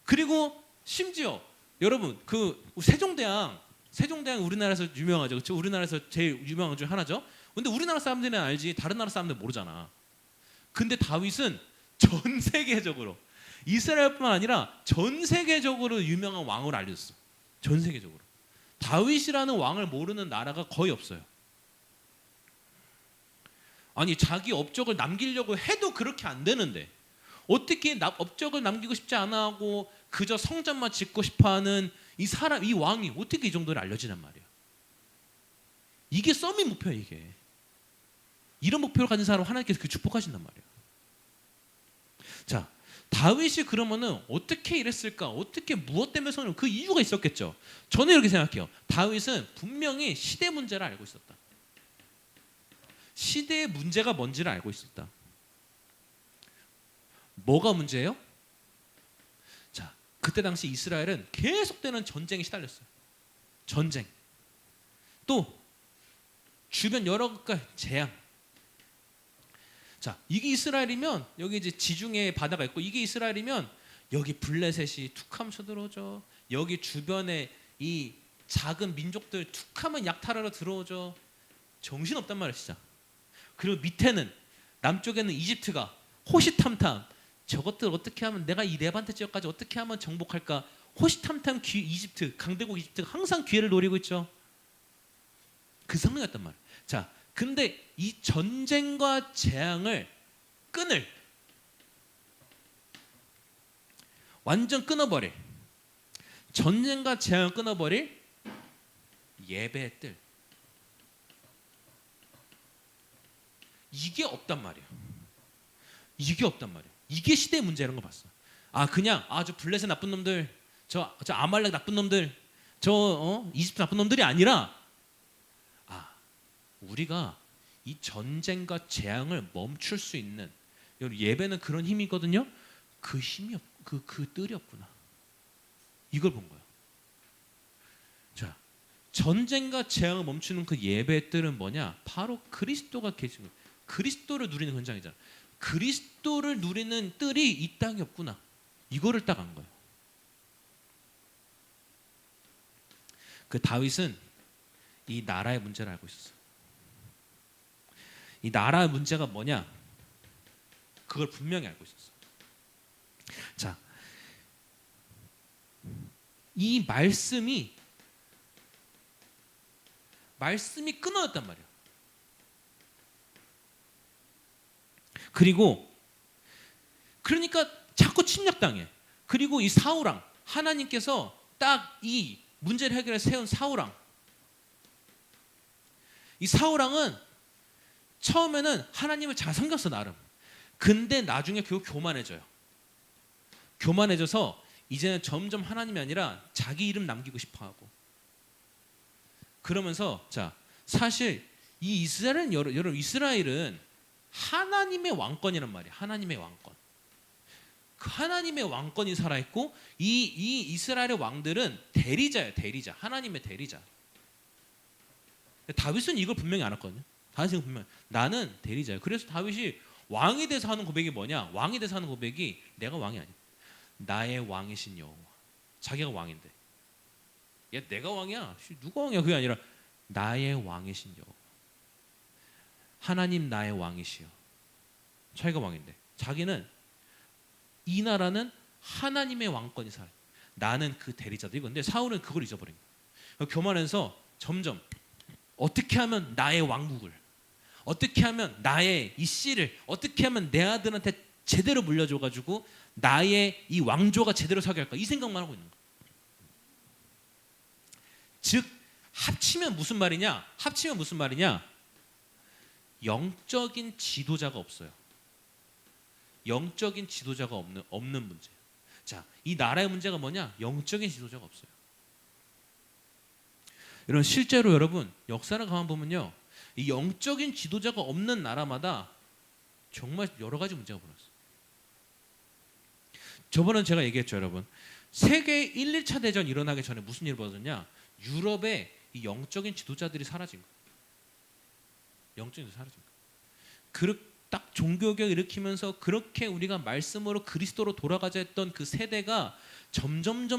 그리고 심지어 여러분 그 세종대왕 우리나라에서 유명하죠. 그렇죠? 우리나라에서 제일 유명한 중 하나죠. 근데 우리나라 사람들은 알지 다른 나라 사람들은 모르잖아. 근데 다윗은 전 세계적으로 이스라엘뿐만 아니라 전 세계적으로 유명한 왕으로 알려졌어. 전 세계적으로. 다윗이라는 왕을 모르는 나라가 거의 없어요. 아니 자기 업적을 남기려고 해도 그렇게 안 되는데 어떻게 업적을 남기고 싶지 않아 하고 그저 성전만 짓고 싶어하는 이 왕이 어떻게 이 정도로 알려지란 말이야. 이게 서밋 목표야. 이게 이런 목표를 가진 사람 하나님께서 그 축복하신단 말이야. 자, 다윗이 그러면은 어떻게 이랬을까? 어떻게 무엇 때문에 손을 그 이유가 있었겠죠. 저는 이렇게 생각해요. 다윗은 분명히 시대 문제를 알고 있었다. 시대의 문제가 뭔지를 알고 있었다. 뭐가 문제예요? 자, 그때 당시 이스라엘은 계속되는 전쟁에 시달렸어요. 전쟁. 또 주변 여러 가지 재앙. 자, 이게 이스라엘이면 여기 이제 지중해 바다가 있고 이게 이스라엘이면 여기 블레셋이 툭하면 쳐들어오죠. 여기 주변에 이 작은 민족들 툭하면 약탈하러 들어오죠. 정신없단 말이야 진짜. 그리고 밑에는 남쪽에는 이집트가 호시탐탐 저것들 어떻게 하면 내가 이 레반트 지역까지 어떻게 하면 정복할까. 호시탐탐 이집트 강대국 이집트가 항상 기회를 노리고 있죠. 그 상황이었단 말이야. 자, 근데 이 전쟁과 재앙을 끊을 완전 끊어버릴 전쟁과 재앙을 끊어버릴 예배의 뜰 이게 없단 말이야. 이게 없단 말이야. 이게 시대의 문제라는 거 봤어. 아 그냥 저 블레셋 나쁜 놈들 저 아말렉 나쁜 놈들 저 이집트 나쁜 놈들이 아니라 우리가 이 전쟁과 재앙을 멈출 수 있는 예배는 그런 힘이거든요. 그 힘이 그 뜰이 없구나. 이걸 본 거야. 자, 전쟁과 재앙을 멈추는 그 예배의 뜰은 뭐냐? 바로 그리스도가 계신 거예요. 그리스도를 누리는 현장이잖아. 그리스도를 누리는 뜰이 이 땅에 없구나. 이거를 딱 안 거예요. 그 다윗은 이 나라의 문제를 알고 있었어요. 이 나라의 문제가 뭐냐? 그걸 분명히 알고 있었어. 자, 이 말씀이 끊어졌단 말이야. 그러니까 자꾸 침략당해. 그리고 이 사울왕 하나님께서 딱 이 문제를 해결해 세운 사울왕. 이 사울왕은 처음에는 하나님을 잘 섬겼어 나름. 근데 나중에 결국 교만해져요. 교만해져서 이제는 점점 하나님이 아니라 자기 이름 남기고 싶어하고. 그러면서 자 사실 이 이스라엘은 여러분 이스라엘은 하나님의 왕권이란 말이야. 하나님의 왕권. 그 하나님의 왕권이 살아있고 이 이스라엘의 왕들은 대리자예요. 대리자. 하나님의 대리자. 다윗은 이걸 분명히 알았거든요. 다윗은 분명히 나는 대리자예요. 그래서 다윗이 왕이 돼서 하는 고백이 뭐냐? 왕이 돼서 하는 고백이 내가 왕이 아니야. 나의 왕이신 여호와. 자기가 왕인데. 야 내가 왕이야. 누가 왕이야? 그게 아니라 나의 왕이신 여호와. 하나님 나의 왕이시여. 자기가 왕인데 자기는 이 나라는 하나님의 왕권이 살아. 나는 그 대리자다 이건데 사울은 그걸 잊어버린 거야. 교만해서 점점 어떻게 하면 나의 왕국을 어떻게 하면 나의 이 씨를 어떻게 하면 내 아들한테 제대로 물려줘가지고 나의 이 왕조가 제대로 서게 할까 이 생각만 하고 있는 거야. 즉 합치면 무슨 말이냐? 영적인 지도자가 없어요. 영적인 지도자가 없는 문제예요. 자, 이 나라의 문제가 뭐냐? 영적인 지도자가 없어요. 이런 실제로 여러분 역사를 가만 보면요, 이 영적인 지도자가 없는 나라마다 정말 여러 가지 문제가 벌어졌어요. 저번에 제가 얘기했죠, 여러분. 세계 1, 2차 대전 일어나기 전에 무슨 일이 벌어졌냐? 유럽의 이 영적인 지도자들이 사라진 거예요. 영적인 지도자들이 사라진 거예요. 딱 종교개혁 일으키면서 그렇게 우리가 말씀으로 그리스도로 돌아가자 했던 그 세대가 점점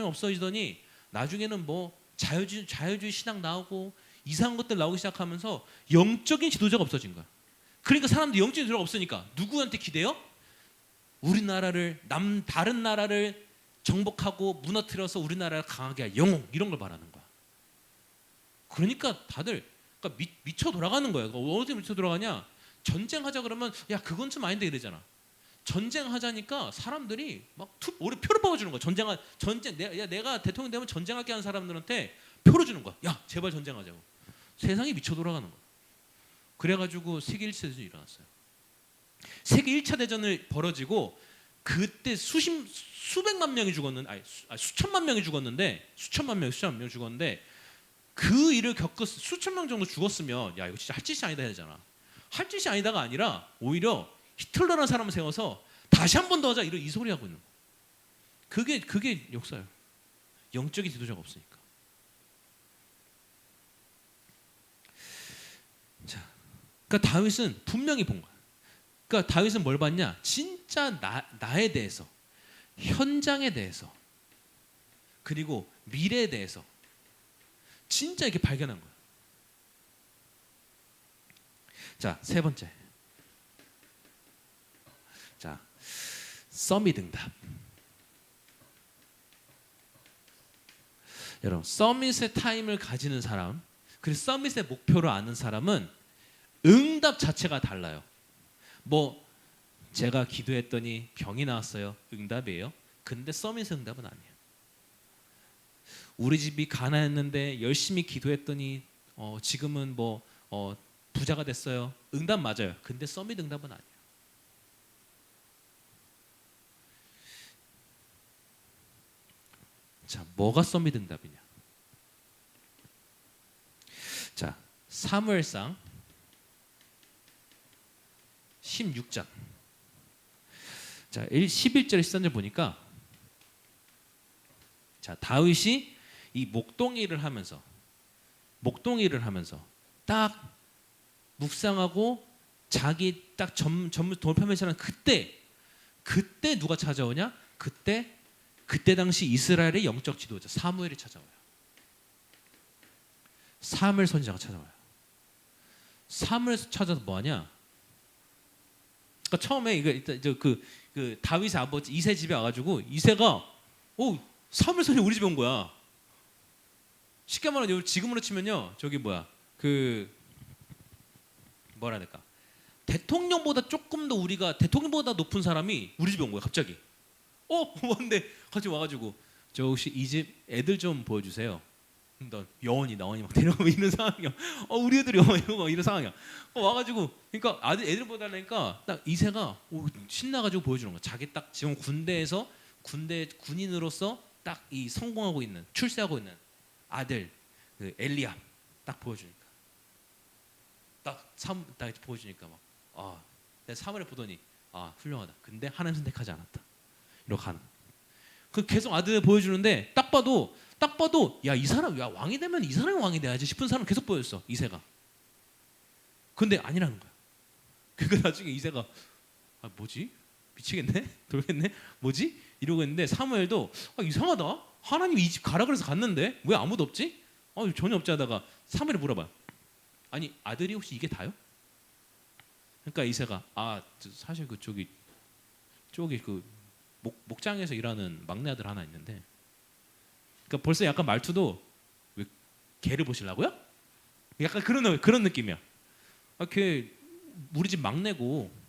없어지더니 나중에는 뭐 자유주의 신앙 나오고 이상한 것들 나오기 시작하면서 영적인 지도자가 없어진 거야. 그러니까 사람들이 영적인 지도자가 없으니까 누구한테 기대요? 우리나라를 다른 나라를 정복하고 무너뜨려서 우리나라를 강하게 할 영웅 이런 걸 말하는 거야. 그러니까 다들 미쳐 돌아가는 거야. 어디 미쳐 돌아가냐? 전쟁하자 그러면 야 그건 좀 아닌데 이러잖아. 전쟁하자니까 사람들이 막 오히려 표를 뽑아주는 거야. 내가 대통령 되면 전쟁하게 하는 사람들한테 표를 주는 거야. 야 제발 전쟁하자고. 세상이 미쳐 돌아가는 거야. 그래가지고 세계 1차 대전이 일어났어요. 세계 1차 대전을 벌어지고 그때 수백만 명이 죽었는, 수천만 명이 죽었는데, 수천만 명 죽었는데 그 일을 수천 명 정도 죽었으면 야 이거 진짜 할 짓이 아니다 해야 되잖아. 할 짓이 아니다가 아니라 오히려 히틀러라는 사람을 세워서 다시 한 번 더 하자 이 소리 하고 있는 거. 그게 역사예요. 영적인 지도자가 없으니까. 자, 그러니까 다윗은 분명히 본 거야. 그러니까 다윗은 뭘 봤냐? 진짜 나에 대해서, 현장에 대해서, 그리고 미래에 대해서 진짜 이렇게 발견한 거야. 자, 세 번째. 자, 서밋 응답. 여러분, 서밋의 타임을 가지는 사람, 그리고 서밋의 목표를 아는 사람은 응답 자체가 달라요. 뭐 제가 기도했더니 병이 나왔어요. 응답이에요. 근데 서밋의 응답은 아니에요. 우리 집이 가난했는데 열심히 기도했더니 지금은 부자가 됐어요. 응답 맞아요. 근데 서밋 응답은 아니에요. 자, 뭐가 서밋 응답이냐? 자, 사무엘상 16장. 자, 11절 13절 보니까 자, 다윗이 이 목동일을 하면서 딱 묵상하고 자기 딱 전문 돌파면서 하는 그때 누가 찾아오냐? 그때 당시 이스라엘의 영적 지도자 사무엘이 찾아와요. 사무엘 선지자가 찾아와요. 사무엘 찾아서 뭐 하냐? 그러니까 처음에 그 다윗의 아버지 이세 집에 와가지고 이세가 사무엘 선지 우리 집에 온 거야. 쉽게 말하면 지금으로 치면요, 저기 뭐야 뭐라 해야 될까? 대통령보다 조금 더 우리가 대통령보다 높은 사람이 우리 집에 온 거야 갑자기. 뭔데? 같이 와가지고 저 혹시 이 집 애들 좀 보여주세요. 여원이 막 데려오고 이런 상황이야. 우리 애들이 막 이런 상황이야. 와가지고 그러니까 애들 보달라니까 딱 이세가 신나가지고 보여주는 거야. 자기 딱 지금 군대에서 군인으로서 딱 이 성공하고 있는 출세하고 있는 아들 그 엘리압 딱 보여주니까 딱 보여주니까 내가 사무엘을 보더니 훌륭하다. 근데 하나님 선택하지 않았다. 이렇게 하는. 그 계속 아들 보여주는데 딱 봐도 야 이 사람 왕이 되면 이 사람이 왕이 돼야지 싶은 사람 계속 보였어 이세가. 근데 아니라는 거야. 그러니까 나중에 이세가 뭐지? 미치겠네? 돌겠네? 뭐지? 이러고 있는데 사무엘도 이상하다. 하나님이 이 집 가라 그래서 갔는데 왜 아무도 없지? 전혀 없지 하다가 사무엘이 물어봐요. 아니 아들이 혹시 이게 다요? 그러니까 이세가 사실 저기 그 목장에서 일하는 막내 아들 하나 있는데, 그러니까 벌써 약간 말투도 왜 걔를 보시려고요? 약간 그런 느낌이야. 걔 우리 집 막내고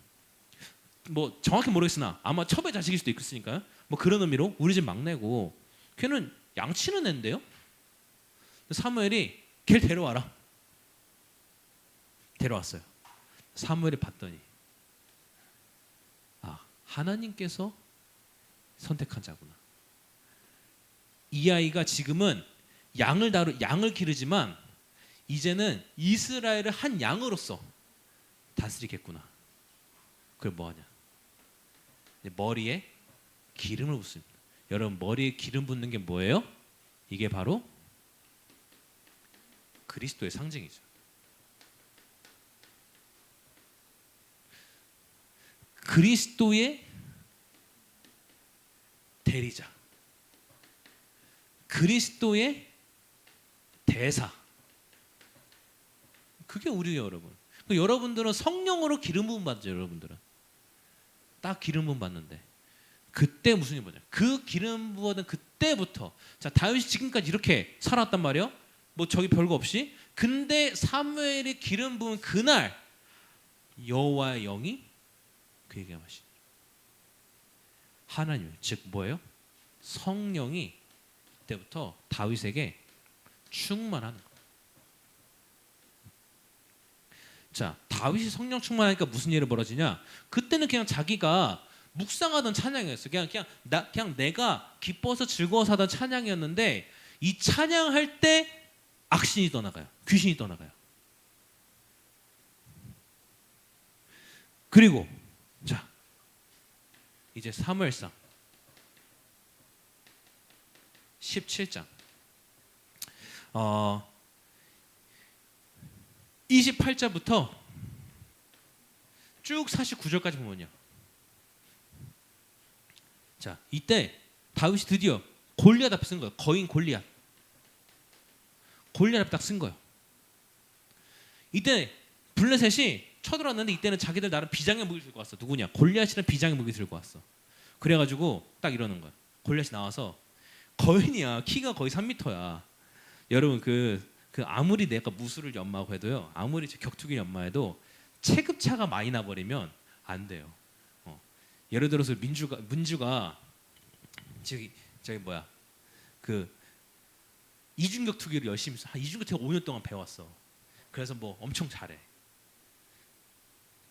뭐 정확히 모르겠으나 아마 첩의 자식일 수도 있겠으니까요. 뭐 그런 의미로 우리 집 막내고 걔는 양치는 애인데요. 사무엘이 걔를 데려왔어요. 사무엘이 봤더니 하나님께서 선택한 자구나. 이 아이가 지금은 양을 기르지만 이제는 이스라엘을 한 양으로서 다스리겠구나. 그걸 뭐하냐? 머리에 기름을 붓습니다. 여러분 머리에 기름 붓는 게 뭐예요? 이게 바로 그리스도의 상징이죠. 그리스도의 대리자, 그리스도의 대사. 그게 우리예요, 여러분. 여러분들은 성령으로 기름 부음 받죠. 여러분들은 딱 기름 부음 받는데 그때 무슨 일이 뭐냐? 그 기름 부어든 그때부터 자 다윗이 지금까지 이렇게 살았단 말이에요. 뭐 저기 별거 없이. 근데 사무엘이 기름 부은 그날 여호와의 영이 그에게 마시니 하나님 즉 뭐예요? 성령이 그때부터 다윗에게 충만하는 거예요. 자 다윗이 성령 충만하니까 무슨 일이 벌어지냐? 그때는 그냥 자기가 묵상하던 찬양이었어. 그냥 내가 기뻐서 즐거워서 하던 찬양이었는데 이 찬양할 때 악신이 떠나가요. 귀신이 떠나가요. 그리고 자 이제 사무엘상 17장 28절부터 쭉 49절까지 보면요. 자, 이때 다윗이 드디어 골리앗 앞에 쓴 거예요. 거인 골리앗. 골리앗 앞에 딱 쓴 거예요. 이때 블레셋이 쳐들어왔는데 이때는 자기들 나름 비장의 무기 들고 왔어. 누구냐? 골리앗이라는 비장의 무기 들고 왔어. 그래가지고 딱 이러는 거야. 골리앗이 나와서 거인이야. 키가 거의 3m야. 여러분 그 아무리 내가 무술을 연마하고 해도요. 아무리 격투기 연마해도 체급차가 많이 나버리면 안 돼요. 예를 들어서 문주가 저기 뭐야 그 이중격투기를 열심히 이중격투기 5년 동안 배웠어. 그래서 뭐 엄청 잘해.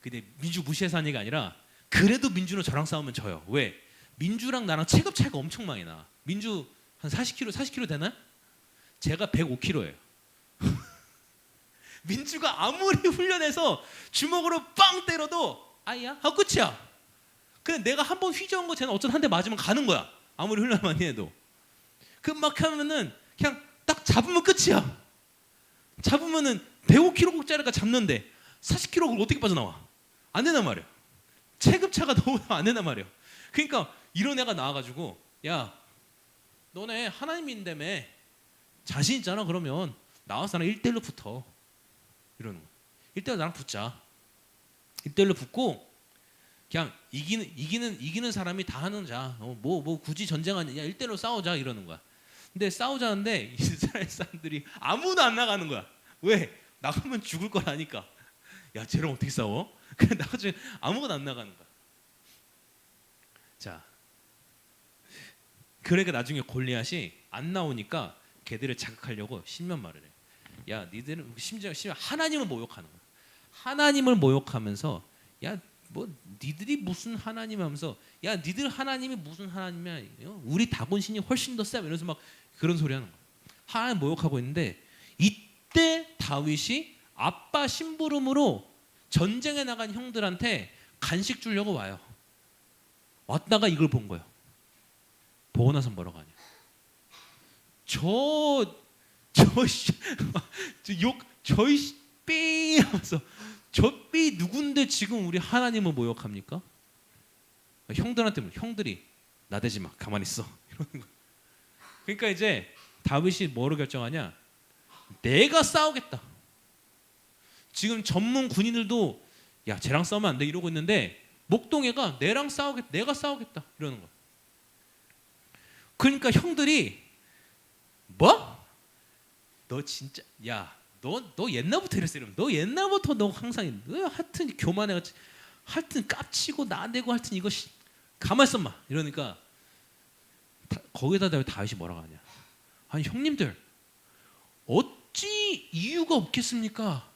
근데 민주 무시해서 하는 얘기가 아니라 그래도 민주는 저랑 싸우면 져요. 왜? 민주랑 나랑 체급 차이가 엄청 많이 나. 민주 한 40kg 되나? 제가 105kg예요. 민주가 아무리 훈련해서 주먹으로 빵 때려도 아이야? 하고 끝이야. 근데 내가 한 번 휘저은 거 쟤는 어쩌다 한 대 맞으면 가는 거야. 아무리 훈련 많이 해도. 그 막 하면은 그냥 딱 잡으면 끝이야. 잡으면은 105kg짜리가 잡는데 40kg를 어떻게 빠져나와? 안 된단 말이야. 체급차가 너무 안 된단 말이야. 그러니까 이런 애가 나와가지고 야 너네 하나님인다며 자신 있잖아. 그러면 나와서 나랑 1대1로 붙어. 이러는 거야. 1대1로 나랑 붙자. 1대1로 붙고 그냥 이기는 사람이 다 하는 자. 뭐 굳이 전쟁하느냐. 1대1로 싸우자 이러는 거야. 근데 싸우자는데 이스라엘 사람들이 아무도 안 나가는 거야. 왜? 나가면 죽을 거라니까. 야 쟤랑 어떻게 싸워? 그래 나가지 아무도 안 나가는 거야. 자, 그러니까 나중에 골리앗이 안 나오니까 걔들을 자극하려고 신면말을 해. 야 니들은 심지어 하나님을 모욕하는 거야. 하나님을 모욕하면서 야 뭐 니들이 무슨 하나님 하면서 야 니들 하나님이 무슨 하나님이야. 우리 다곤신이 훨씬 더 세. 이러면서 막 그런 소리 하는 거야. 하나님 모욕하고 있는데 이때 다윗이 아빠 심부름으로 전쟁에 나간 형들한테 간식 주려고 와요. 왔다가 이걸 본 거예요. 보고 나서 뭐라고 하냐. 저희 삐 하면서 저 삐 누군데 지금 우리 하나님을 모욕합니까? 형들한테 형들이 나대지 마. 가만히 있어. 이러는 거야. 그러니까 이제 다윗이 뭐로 결정하냐. 내가 싸우겠다. 지금 전문 군인들도 야 쟤랑 싸우면 안 돼 이러고 있는데 목동애가 내가 싸우겠다 이러는 거야. 그러니까 형들이 뭐? 너 진짜 야 너 옛날부터 이랬어. 이러면 너 옛날부터 너 항상 너 하여튼 교만해가지고 하여튼 깝치고 나대고 하여튼 이거 가만 있어 마 이러니까 거기다 다윗이 뭐라고 하냐. 아니 형님들 어찌 이유가 없겠습니까?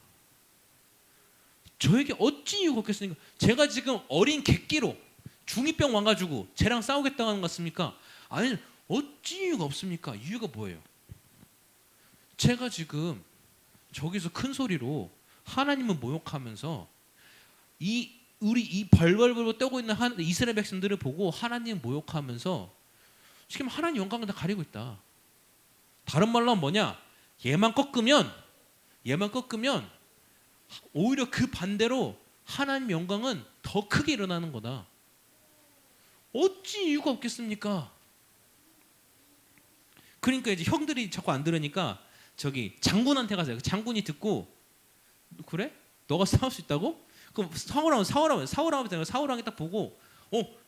저에게 어찌 이유가 없겠습니까? 제가 지금 어린 객기로 중2병 와가지고 쟤랑 싸우겠다는 것 같습니까? 아니 어찌 이유가 없습니까? 이유가 뭐예요? 제가 지금 저기서 큰 소리로 하나님을 모욕하면서 우리 이 벌벌벌 떠고 있는 이스라엘 백성들을 보고 하나님 모욕하면서 지금 하나님 영광을 다 가리고 있다. 다른 말로 하면 뭐냐? 얘만 꺾으면 오히려 그 반대로 하나님 영광은 더 크게 일어나는 거다. 어찌 이유가 없겠습니까? 그러니까 이제 형들이 자꾸 안 들으니까 저기 장군한테 가세요. 장군이 듣고 그래? 너가 싸울 수 있다고? 그럼 사울왕이 딱 보고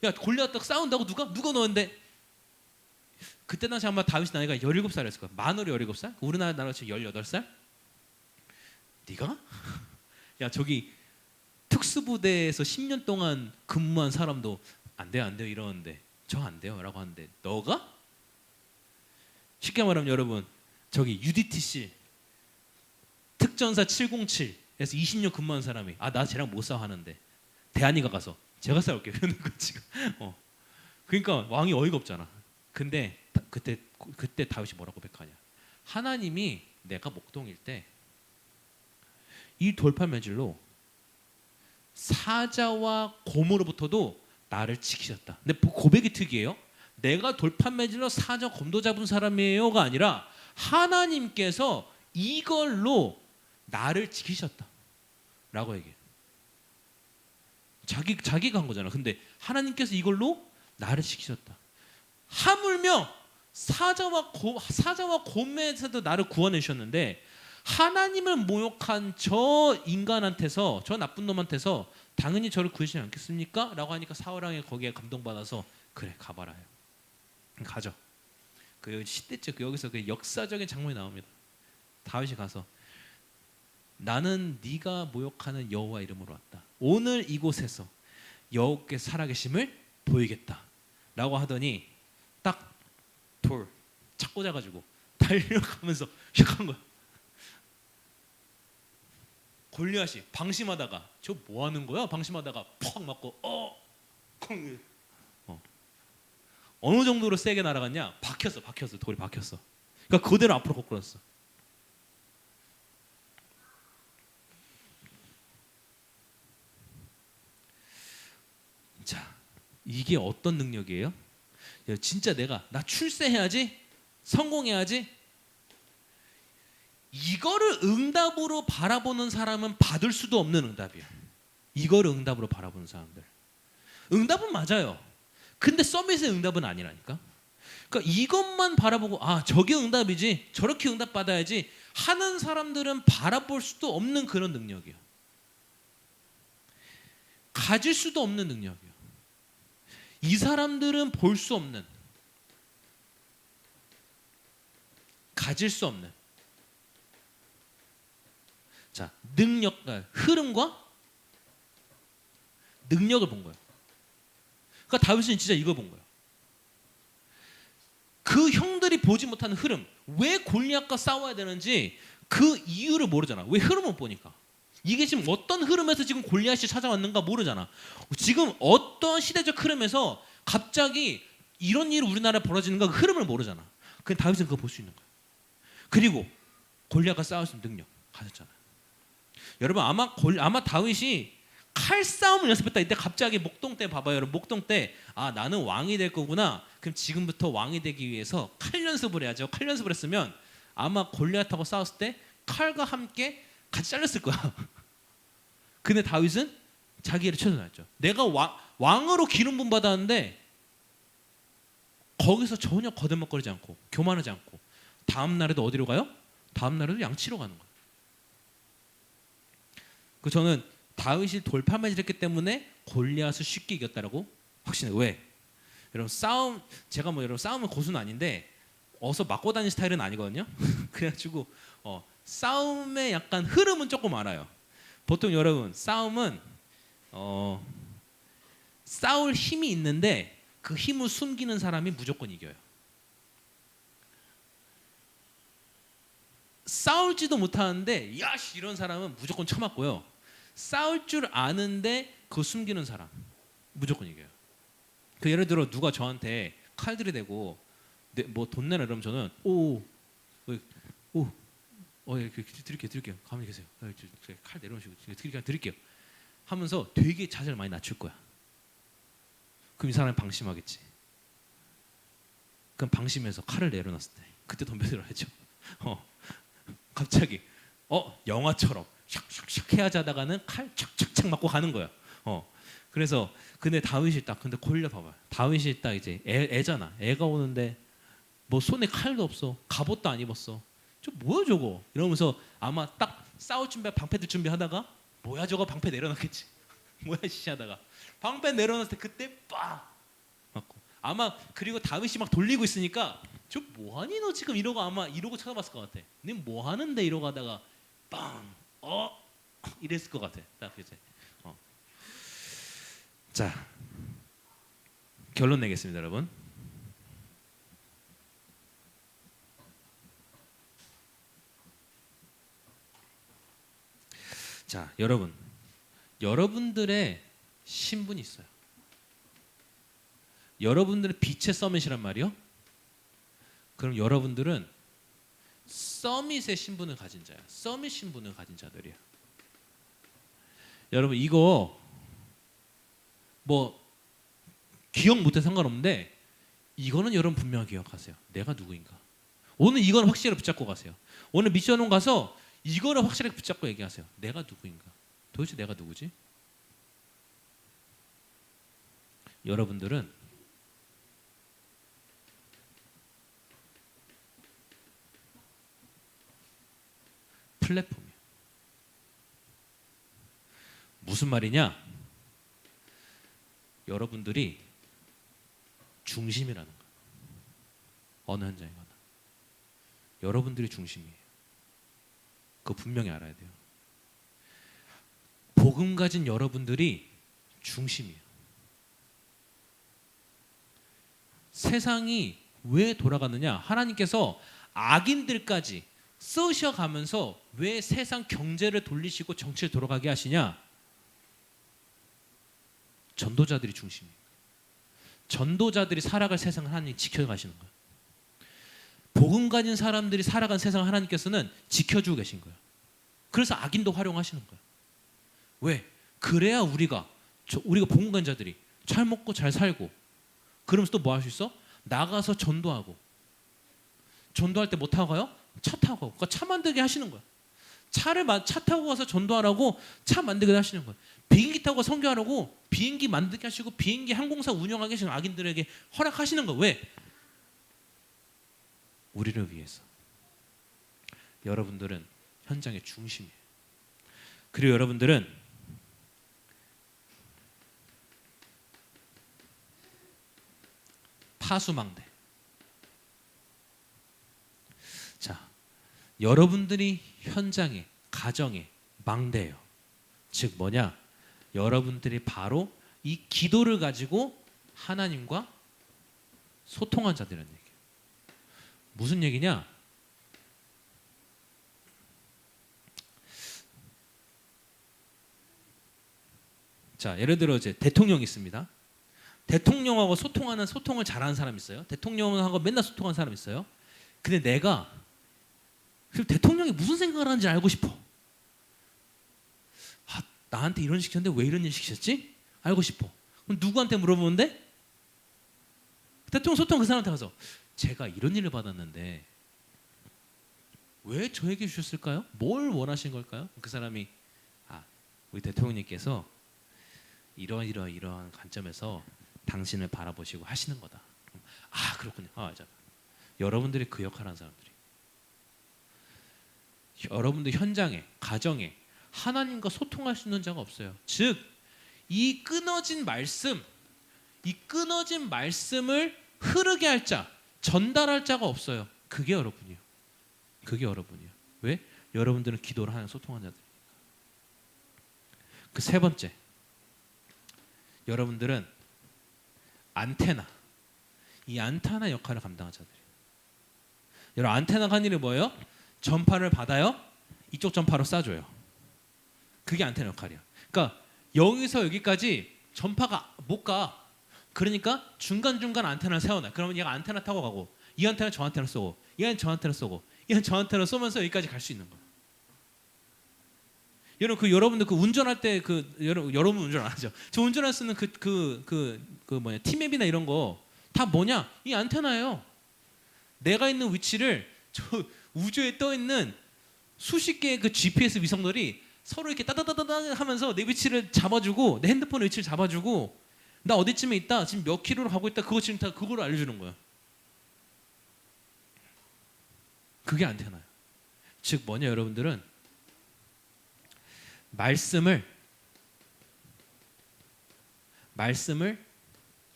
야 골리앗 딱 싸운다고 누가 너인데 그때 당시 아마 다윗이 나이가 17살이었을 거야. 만으로 17살? 우리나라 나라 지금 18살? 네가? 야 저기 특수부대에서 10년 동안 근무한 사람도 안 돼요 이러는데 저 안 돼요 라고 하는데 너가? 쉽게 말하면 여러분 저기 UDTC 특전사 707에서 20년 근무한 사람이 나 쟤랑 못 싸워 하는데 대한이가 가서 제가 싸울게요. 이러는 거 지금. 그러니까 왕이 어이가 없잖아. 근데 그때 다윗이 뭐라고 고백하냐? 하나님이 내가 목동일 때 이 돌팔매질로 사자와 곰으로부터도 나를 지키셨다. 근데 고백이 특이해요. 내가 돌팔매질로 사자 곰도 잡은 사람이에요가 아니라 하나님께서 이걸로 나를 지키셨다라고 얘기해. 자기가 한 거잖아. 근데 하나님께서 이걸로 나를 지키셨다. 하물며 사자와 곰에서도 나를 구원해 주셨는데 하나님을 모욕한 저 인간한테서, 저 나쁜 놈한테서 당연히 저를 구해주지 않겠습니까? 라고 하니까 사울왕이 거기에 감동받아서 그래 가봐라 해요. 가죠. 그 시대적 여기서 그 역사적인 장면이 나옵니다. 다윗이 가서 나는 네가 모욕하는 여호와 이름으로 왔다. 오늘 이곳에서 여호와께 살아계심을 보이겠다. 라고 하더니 딱 돌 착 꽂아가지고 달려가면서 시작한 거야. 골리앗이 방심하다가 저 뭐 하는 거야? 방심하다가 퍽 맞고 어느 정도로 세게 날아갔냐? 박혔어. 돌이 박혔어. 그러니까 그대로 앞으로 거꾸로졌어. 자, 이게 어떤 능력이에요? 진짜 나 출세해야지, 성공해야지. 이거를 응답으로 바라보는 사람은 받을 수도 없는 응답이야. 이거를 응답으로 바라보는 사람들. 응답은 맞아요. 근데 서밋의 응답은 아니라니까. 그러니까 이것만 바라보고 저게 응답이지, 저렇게 응답 받아야지 하는 사람들은 바라볼 수도 없는 그런 능력이야. 가질 수도 없는 능력이야. 이 사람들은 볼 수 없는, 가질 수 없는 능력과 흐름과 능력을 본 거예요. 그러니까 다윗은 진짜 이걸 본 거예요. 그 형들이 보지 못하는 흐름, 왜 골리앗과 싸워야 되는지 그 이유를 모르잖아. 왜 흐름을 못 보니까. 이게 지금 어떤 흐름에서 지금 골리앗이 찾아왔는가 모르잖아. 지금 어떤 시대적 흐름에서 갑자기 이런 일이 우리나라에 벌어지는가 그 흐름을 모르잖아. 근데 다윗은 그거 볼 수 있는 거야. 그리고 골리앗과 싸울 수 있는 능력 가졌잖아. 여러분 아마 다윗이 칼싸움을 연습했다. 이때 갑자기 목동 때 봐봐요. 여러분 목동 때 나는 왕이 될 거구나. 그럼 지금부터 왕이 되기 위해서 칼 연습을 해야죠. 칼 연습을 했으면 아마 골리앗하고 싸웠을 때 칼과 함께 같이 잘렸을 거야. 근데 다윗은 자기 일에 최선을 다했죠. 내가 왕으로 기름 부음 받았는데 거기서 전혀 거들먹거리지 않고 교만하지 않고 다음 날에도 어디로 가요? 다음 날에도 양치러 가는 거예요. 저는 다윗이 돌팔매질했기 때문에 골리앗을 쉽게 이겼다라고 확신해요. 왜? 여러분 여러분 싸움은 고수는 아닌데 어서 맞고 다니는 스타일은 아니거든요. 그래가지고 싸움의 약간 흐름은 조금 알아요. 보통 여러분 싸움은 싸울 힘이 있는데 그 힘을 숨기는 사람이 무조건 이겨요. 싸울지도 못하는데 야씨 이런 사람은 무조건 쳐맞고요. 싸울 줄 아는데 그거 숨기는 사람 무조건 이겨요. 예를 들어 누가 저한테 칼 들이대고 뭐 돈 내라 이러면 저는 드릴게요. 가만히 계세요. 칼 내려오시고 드릴게요. 하면서 되게 자세를 많이 낮출 거야. 그럼 이 사람이 방심하겠지. 그럼 방심해서 칼을 내려놨을 때 그때 덤벼들어야죠. 갑자기 영화처럼 샥샥샥 해야지 하다가는 칼 착착착 맞고 가는 거야. 그래서 근데 다윗이 근데 골리앗 봐봐요. 다윗이 딱 이제 애잖아. 애가 오는데 뭐 손에 칼도 없어. 갑옷도 안 입었어. 저 뭐야 저거? 이러면서 아마 딱 싸울 준비 방패 들 준비하다가 뭐야 저거 방패 내려놨겠지. 뭐야 씨 하다가 방패 내려놨을 때 그때 빡 맞고 아마 그리고 다윗이 막 돌리고 있으니까 저 뭐하니 너 지금 이러고 쳐다봤을 것 같아. 니 뭐하는데 이러고 하다가 빵 이랬을 것 같아. 딱 이제 자 결론 내겠습니다, 여러분. 자 여러분들의 신분이 있어요. 여러분들은 빛의 서밋이란 말이요. 그럼 여러분들은 서밋의 신분을 가진 자야. 서밋 신분을 가진 자들이야. 여러분 이거 뭐 기억 못해 상관없는데 이거는 여러분 분명히 기억하세요. 내가 누구인가. 오늘 이거는 확실히 붙잡고 가세요. 오늘 미션홈 가서 이거를 확실하게 붙잡고 얘기하세요. 내가 누구인가. 도대체 내가 누구지? 여러분들은 플랫폼이에요. 무슨 말이냐? 여러분들이 중심이라는 거예요. 어느 현장이거나 여러분들이 중심이에요. 그거 분명히 알아야 돼요. 복음 가진 여러분들이 중심이에요. 세상이 왜 돌아가느냐? 하나님께서 악인들까지 쓰셔가면서 왜 세상 경제를 돌리시고 정치를 돌아가게 하시냐? 전도자들이 중심이에요. 전도자들이 살아갈 세상을 하나님이 지켜가시는 거예요. 복음 가진 사람들이 살아간 세상을 하나님께서는 지켜주고 계신 거예요. 그래서 악인도 활용하시는 거예요. 왜? 그래야 우리가 복음 가진 자들이 잘 먹고 잘 살고 그러면서 또 뭐 할 수 있어? 나가서 전도하고 전도할 때 뭐 타고 가요? 차 타고 가고. 그러니까 차 만들게 하시는 거야. 차 타고 가서 전도하라고 차 만들게 하시는 거야. 비행기 타고 선교하라고 비행기 만들게 하시고 비행기 항공사 운영하게 하시는 악인들에게 허락하시는 거야. 왜? 우리를 위해서. 여러분들은 현장의 중심이에요. 그리고 여러분들은 파수망대. 자, 여러분들이 현장에, 가정에 망대예요. 즉 뭐냐? 여러분들이 바로 이 기도를 가지고 하나님과 소통한 자들이라는 얘기예요. 무슨 얘기냐? 자, 예를 들어 이제 대통령이 있습니다. 대통령하고 소통을 잘하는 사람이 있어요. 대통령하고 맨날 소통하는 사람이 있어요. 근데 내가 대통령이 무슨 생각을 하는지 알고 싶어. 나한테 이런 일 시켰는데 왜 이런 일 시켰지? 알고 싶어. 그럼 누구한테 물어보는데? 대통령 소통 그 사람한테 가서 제가 이런 일을 받았는데 왜 저에게 주셨을까요? 뭘 원하신 걸까요? 그 사람이 우리 대통령님께서 이러한 관점에서 당신을 바라보시고 하시는 거다. 그렇군요. 맞아. 여러분들이 그 역할을 하는 사람들이. 여러분들 현장에, 가정에 하나님과 소통할 수 있는 자가 없어요. 즉, 이 끊어진 말씀을 흐르게 할 자, 전달할 자가 없어요. 그게 여러분이에요. 그게 여러분이에요. 왜? 여러분들은 기도를 하는 소통하는 자들이니까. 그 세 번째, 여러분들은 안테나, 이 안테나 역할을 감당한 자들이에요. 여러분 안테나가 하는 일이 뭐예요? 전파를 받아요. 이쪽 전파로 쏴줘요. 그게 안테나 역할이야. 그러니까 여기서 여기까지 전파가 못 가. 그러니까 중간중간 안테나를 세워놔. 그러면 얘가 안테나 타고 가고 이 안테나 저 안테나 쏘고 얘는 저 안테나 쏘고 얘는 저 안테나 쏘면서 여기까지 갈 수 있는 거야. 여러분 여러분들 운전할 때 여러분 운전 안 하죠? 저 운전할 수 있는 티맵이나 이런 거 다 뭐냐? 이 안테나예요. 내가 있는 위치를 저 우주에 떠 있는 수십 개의 그 GPS 위성들이 서로 이렇게 따다다다다 하면서 내 위치를 잡아주고 내 핸드폰의 위치를 잡아주고 나 어디쯤에 있다 지금 몇 킬로로 가고 있다 그거 지금 다 그거를 알려주는 거야. 그게 안테나야. 즉 뭐냐 여러분들은 말씀을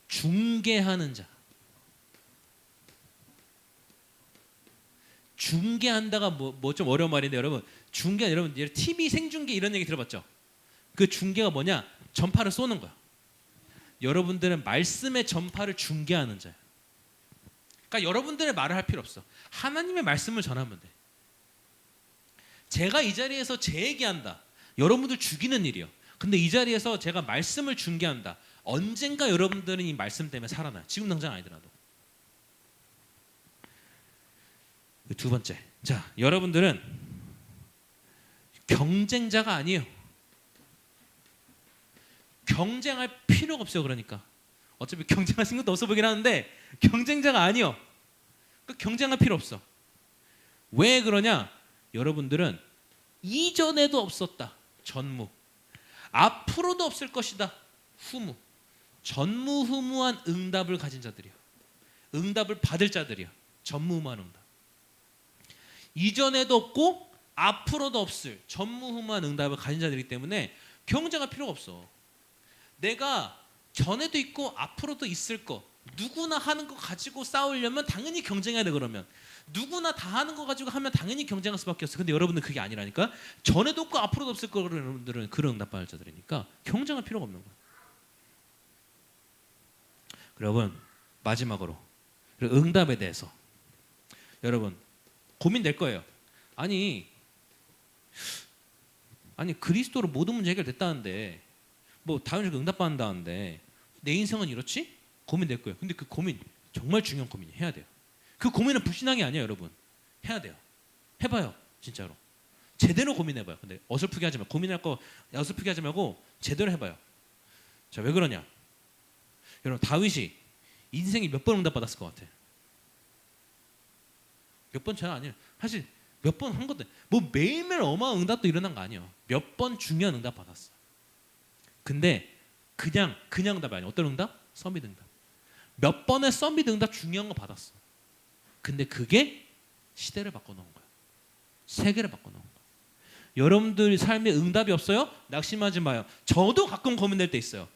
중개하는 자. 중개한다가 뭐 좀 어려운 말인데 여러분 여러분 TV 생중계 이런 얘기 들어봤죠? 그 중개가 뭐냐? 전파를 쏘는 거야. 여러분들은 말씀의 전파를 중개하는 자야. 그러니까 여러분들의 말을 할 필요 없어. 하나님의 말씀을 전하면 돼. 제가 이 자리에서 제 얘기한다. 여러분들 죽이는 일이요. 근데 이 자리에서 제가 말씀을 중개한다. 언젠가 여러분들은 이 말씀 때문에 살아나요. 지금 당장 아니더라도. 두 번째, 자, 여러분들은 경쟁자가 아니에요. 경쟁할 필요가 없어요. 그러니까 어차피 경쟁할 생각도 없어 보긴 하는데 경쟁자가 아니요. 그 경쟁할 필요 없어. 왜 그러냐? 여러분들은 이전에도 없었다. 전무. 앞으로도 없을 것이다. 후무. 전무후무한 응답을 가진 자들이요. 응답을 받을 자들이요. 전무후무한 응답. 이전에도 없고 앞으로도 없을 전무후무한 응답을 가진 자들이기 때문에 경쟁할 필요가 없어. 내가 전에도 있고 앞으로도 있을 거 누구나 하는 거 가지고 싸우려면 당연히 경쟁해야 돼. 그러면 누구나 다 하는 거 가지고 하면 당연히 경쟁할 수밖에 없어. 근데 여러분은 그게 아니라니까. 전에도 없고 앞으로도 없을 거. 여러분들은 그런 응답받을 자들이니까 경쟁할 필요가 없는 거야. 여러분, 마지막으로 응답에 대해서 여러분 고민될 거예요. 아니 그리스도로 모든 문제 해결됐다는데 뭐 다윈에게 응답받는다는데 내 인생은 이렇지? 고민될 거예요. 근데 그 고민 정말 중요한 고민이 해야 돼요. 그 고민은 불신앙이 아니에요. 여러분 해야 돼요. 해봐요. 진짜로 제대로 고민해봐요. 근데 어설프게 하지 말고, 고민할 거 어설프게 하지 말고 제대로 해봐요. 자, 왜 그러냐? 여러분 다윗이 인생이 몇 번 응답받았을 것 같아요? 몇 번 잘 아니에요. 사실 몇 번 한 것도 뭐 매일매일 어마어마한 응답도 일어난 거 아니에요. 몇 번 중요한 응답 받았어. 근데 그냥 응답이 아니에요. 어떤 응답? 서밋 응답. 몇 번의 서밋 응답 중요한 거 받았어. 근데 그게 시대를 바꿔놓은 거야. 세계를 바꿔놓은 거야. 여러분들 삶에 응답이 없어요? 낙심하지 마요. 저도 가끔 고민될 때 있어요.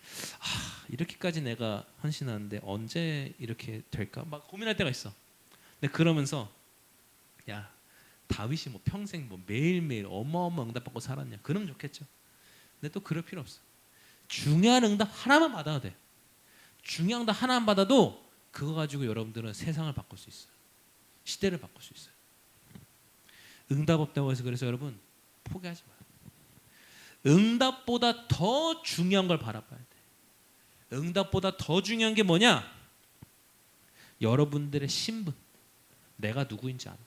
이렇게까지 내가 헌신하는데 언제 이렇게 될까? 막 고민할 때가 있어. 근데 그러면서 야, 다윗이 뭐 평생 뭐 매일매일 어마어마한 응답받고 살았냐? 그러면 좋겠죠. 근데 또 그럴 필요 없어. 중요한 응답 하나만 받아도 돼. 중요한 응답 하나만 받아도 그거 가지고 여러분들은 세상을 바꿀 수 있어요. 시대를 바꿀 수 있어요. 응답 없다고 해서 그래서 여러분 포기하지 마요. 응답보다 더 중요한 걸 바라봐야 돼. 응답보다 더 중요한 게 뭐냐? 여러분들의 신분, 내가 누구인지 아는 거,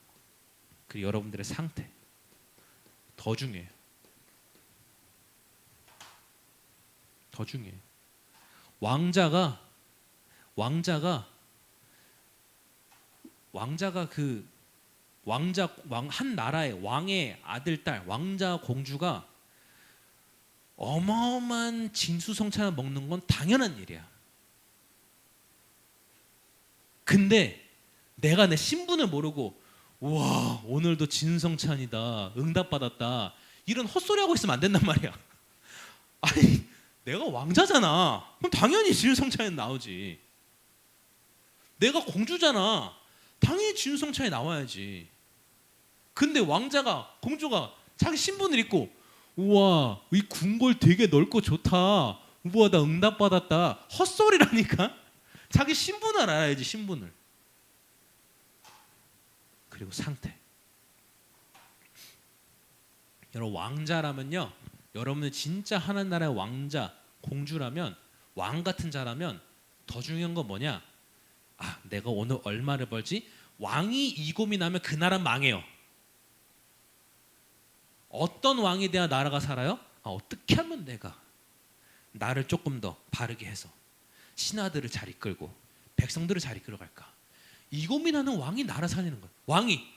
그리고 여러분들의 상태 더 중요해요. 더 중요해요. 한 나라의 왕의 아들, 딸, 왕자, 공주가 어마어마한 진수성찬을 먹는 건 당연한 일이야. 근데 내가 내 신분을 모르고 와 오늘도 진성찬이다, 응답받았다, 이런 헛소리하고 있으면 안 된단 말이야. 아니 내가 왕자잖아. 그럼 당연히 진성찬이 나오지. 내가 공주잖아. 당연히 진성찬이 나와야지. 근데 왕자가, 공주가 자기 신분을 잊고 우와 이 궁궐 되게 넓고 좋다, 우와 나 응답받았다, 헛소리라니까. 자기 신분을 알아야지. 신분을. 그리고 상태. 여러분 왕자라면요, 여러분은 진짜 하나나라의 왕자, 공주라면, 왕 같은 자라면 더 중요한 건 뭐냐? 내가 오늘 얼마를 벌지? 왕이 이 고민하면 그 나라 망해요. 어떤 왕에 대한 나라가 살아요? 어떻게 하면 내가 나를 조금 더 바르게 해서 신하들을 잘 이끌고 백성들을 잘 이끌어갈까? 이 고민하는 왕이 나라 살리는 거야. 왕이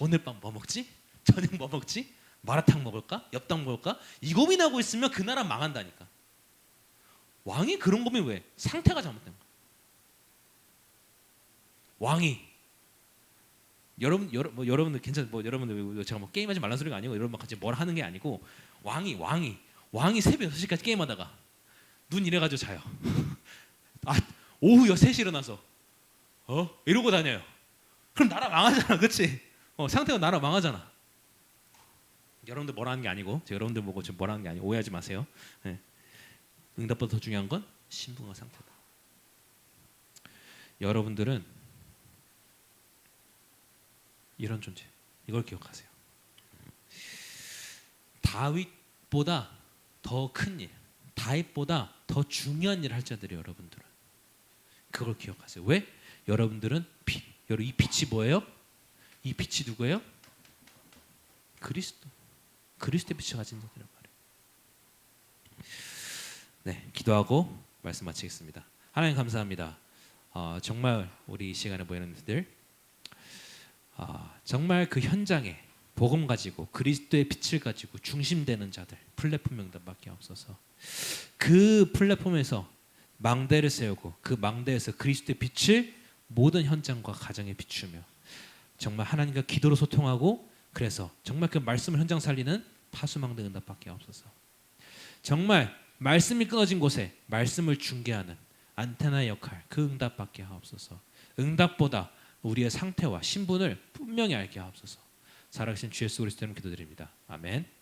오늘 밤 뭐 먹지? 저녁 뭐 먹지? 마라탕 먹을까? 엽떡 먹을까? 이 고민하고 있으면 그 나라 망한다니까. 왕이 그런 고민 왜? 상태가 잘못된 거야. 왕이 여러분들 괜찮 여러분들 제가 뭐 게임하지 말라는 소리가 아니고 여러분 같이 뭘 하는 게 아니고 왕이 새벽 6시까지 게임하다가 눈 이래가지고 자요. 오후 3시 일어나서 이러고 다녀요. 그럼 나라 망하잖아. 그치? 상태가 나라 망하잖아. 여러분들 뭐라 하는 게 아니고, 제가 여러분들 보고 지금 뭐라 하는 게 아니고 오해하지 마세요. 네. 응답보다 더 중요한 건 신분과 상태다. 여러분들은 이런 존재, 이걸 기억하세요. 다윗보다 더 큰 일, 다윗보다 더 중요한 일을 할 자들이에요. 여러분들은 그걸 기억하세요. 왜? 여러분들은 여러분 이 빛이 뭐예요? 이 빛이 누구예요? 그리스도. 그리스도의 빛을 가진 자들이란 말이에요. 네, 기도하고 말씀 마치겠습니다. 하나님 감사합니다. 정말 우리 이 시간에 모이는 분들 정말 그 현장에 복음 가지고 그리스도의 빛을 가지고 중심되는 자들 플랫폼 명단밖에 없어서 그 플랫폼에서 망대를 세우고 그 망대에서 그리스도의 빛을 모든 현장과 가정에 비추며 정말 하나님과 기도로 소통하고 그래서 정말 그 말씀을 현장 살리는 파수망대 응답밖에 없어서 정말 말씀이 끊어진 곳에 말씀을 중계하는 안테나의 역할 그 응답밖에 없어서 응답보다 우리의 상태와 신분을 분명히 알게 하옵소서. 살아계신 주 예수 그리스도 이름으로 기도드립니다. 아멘.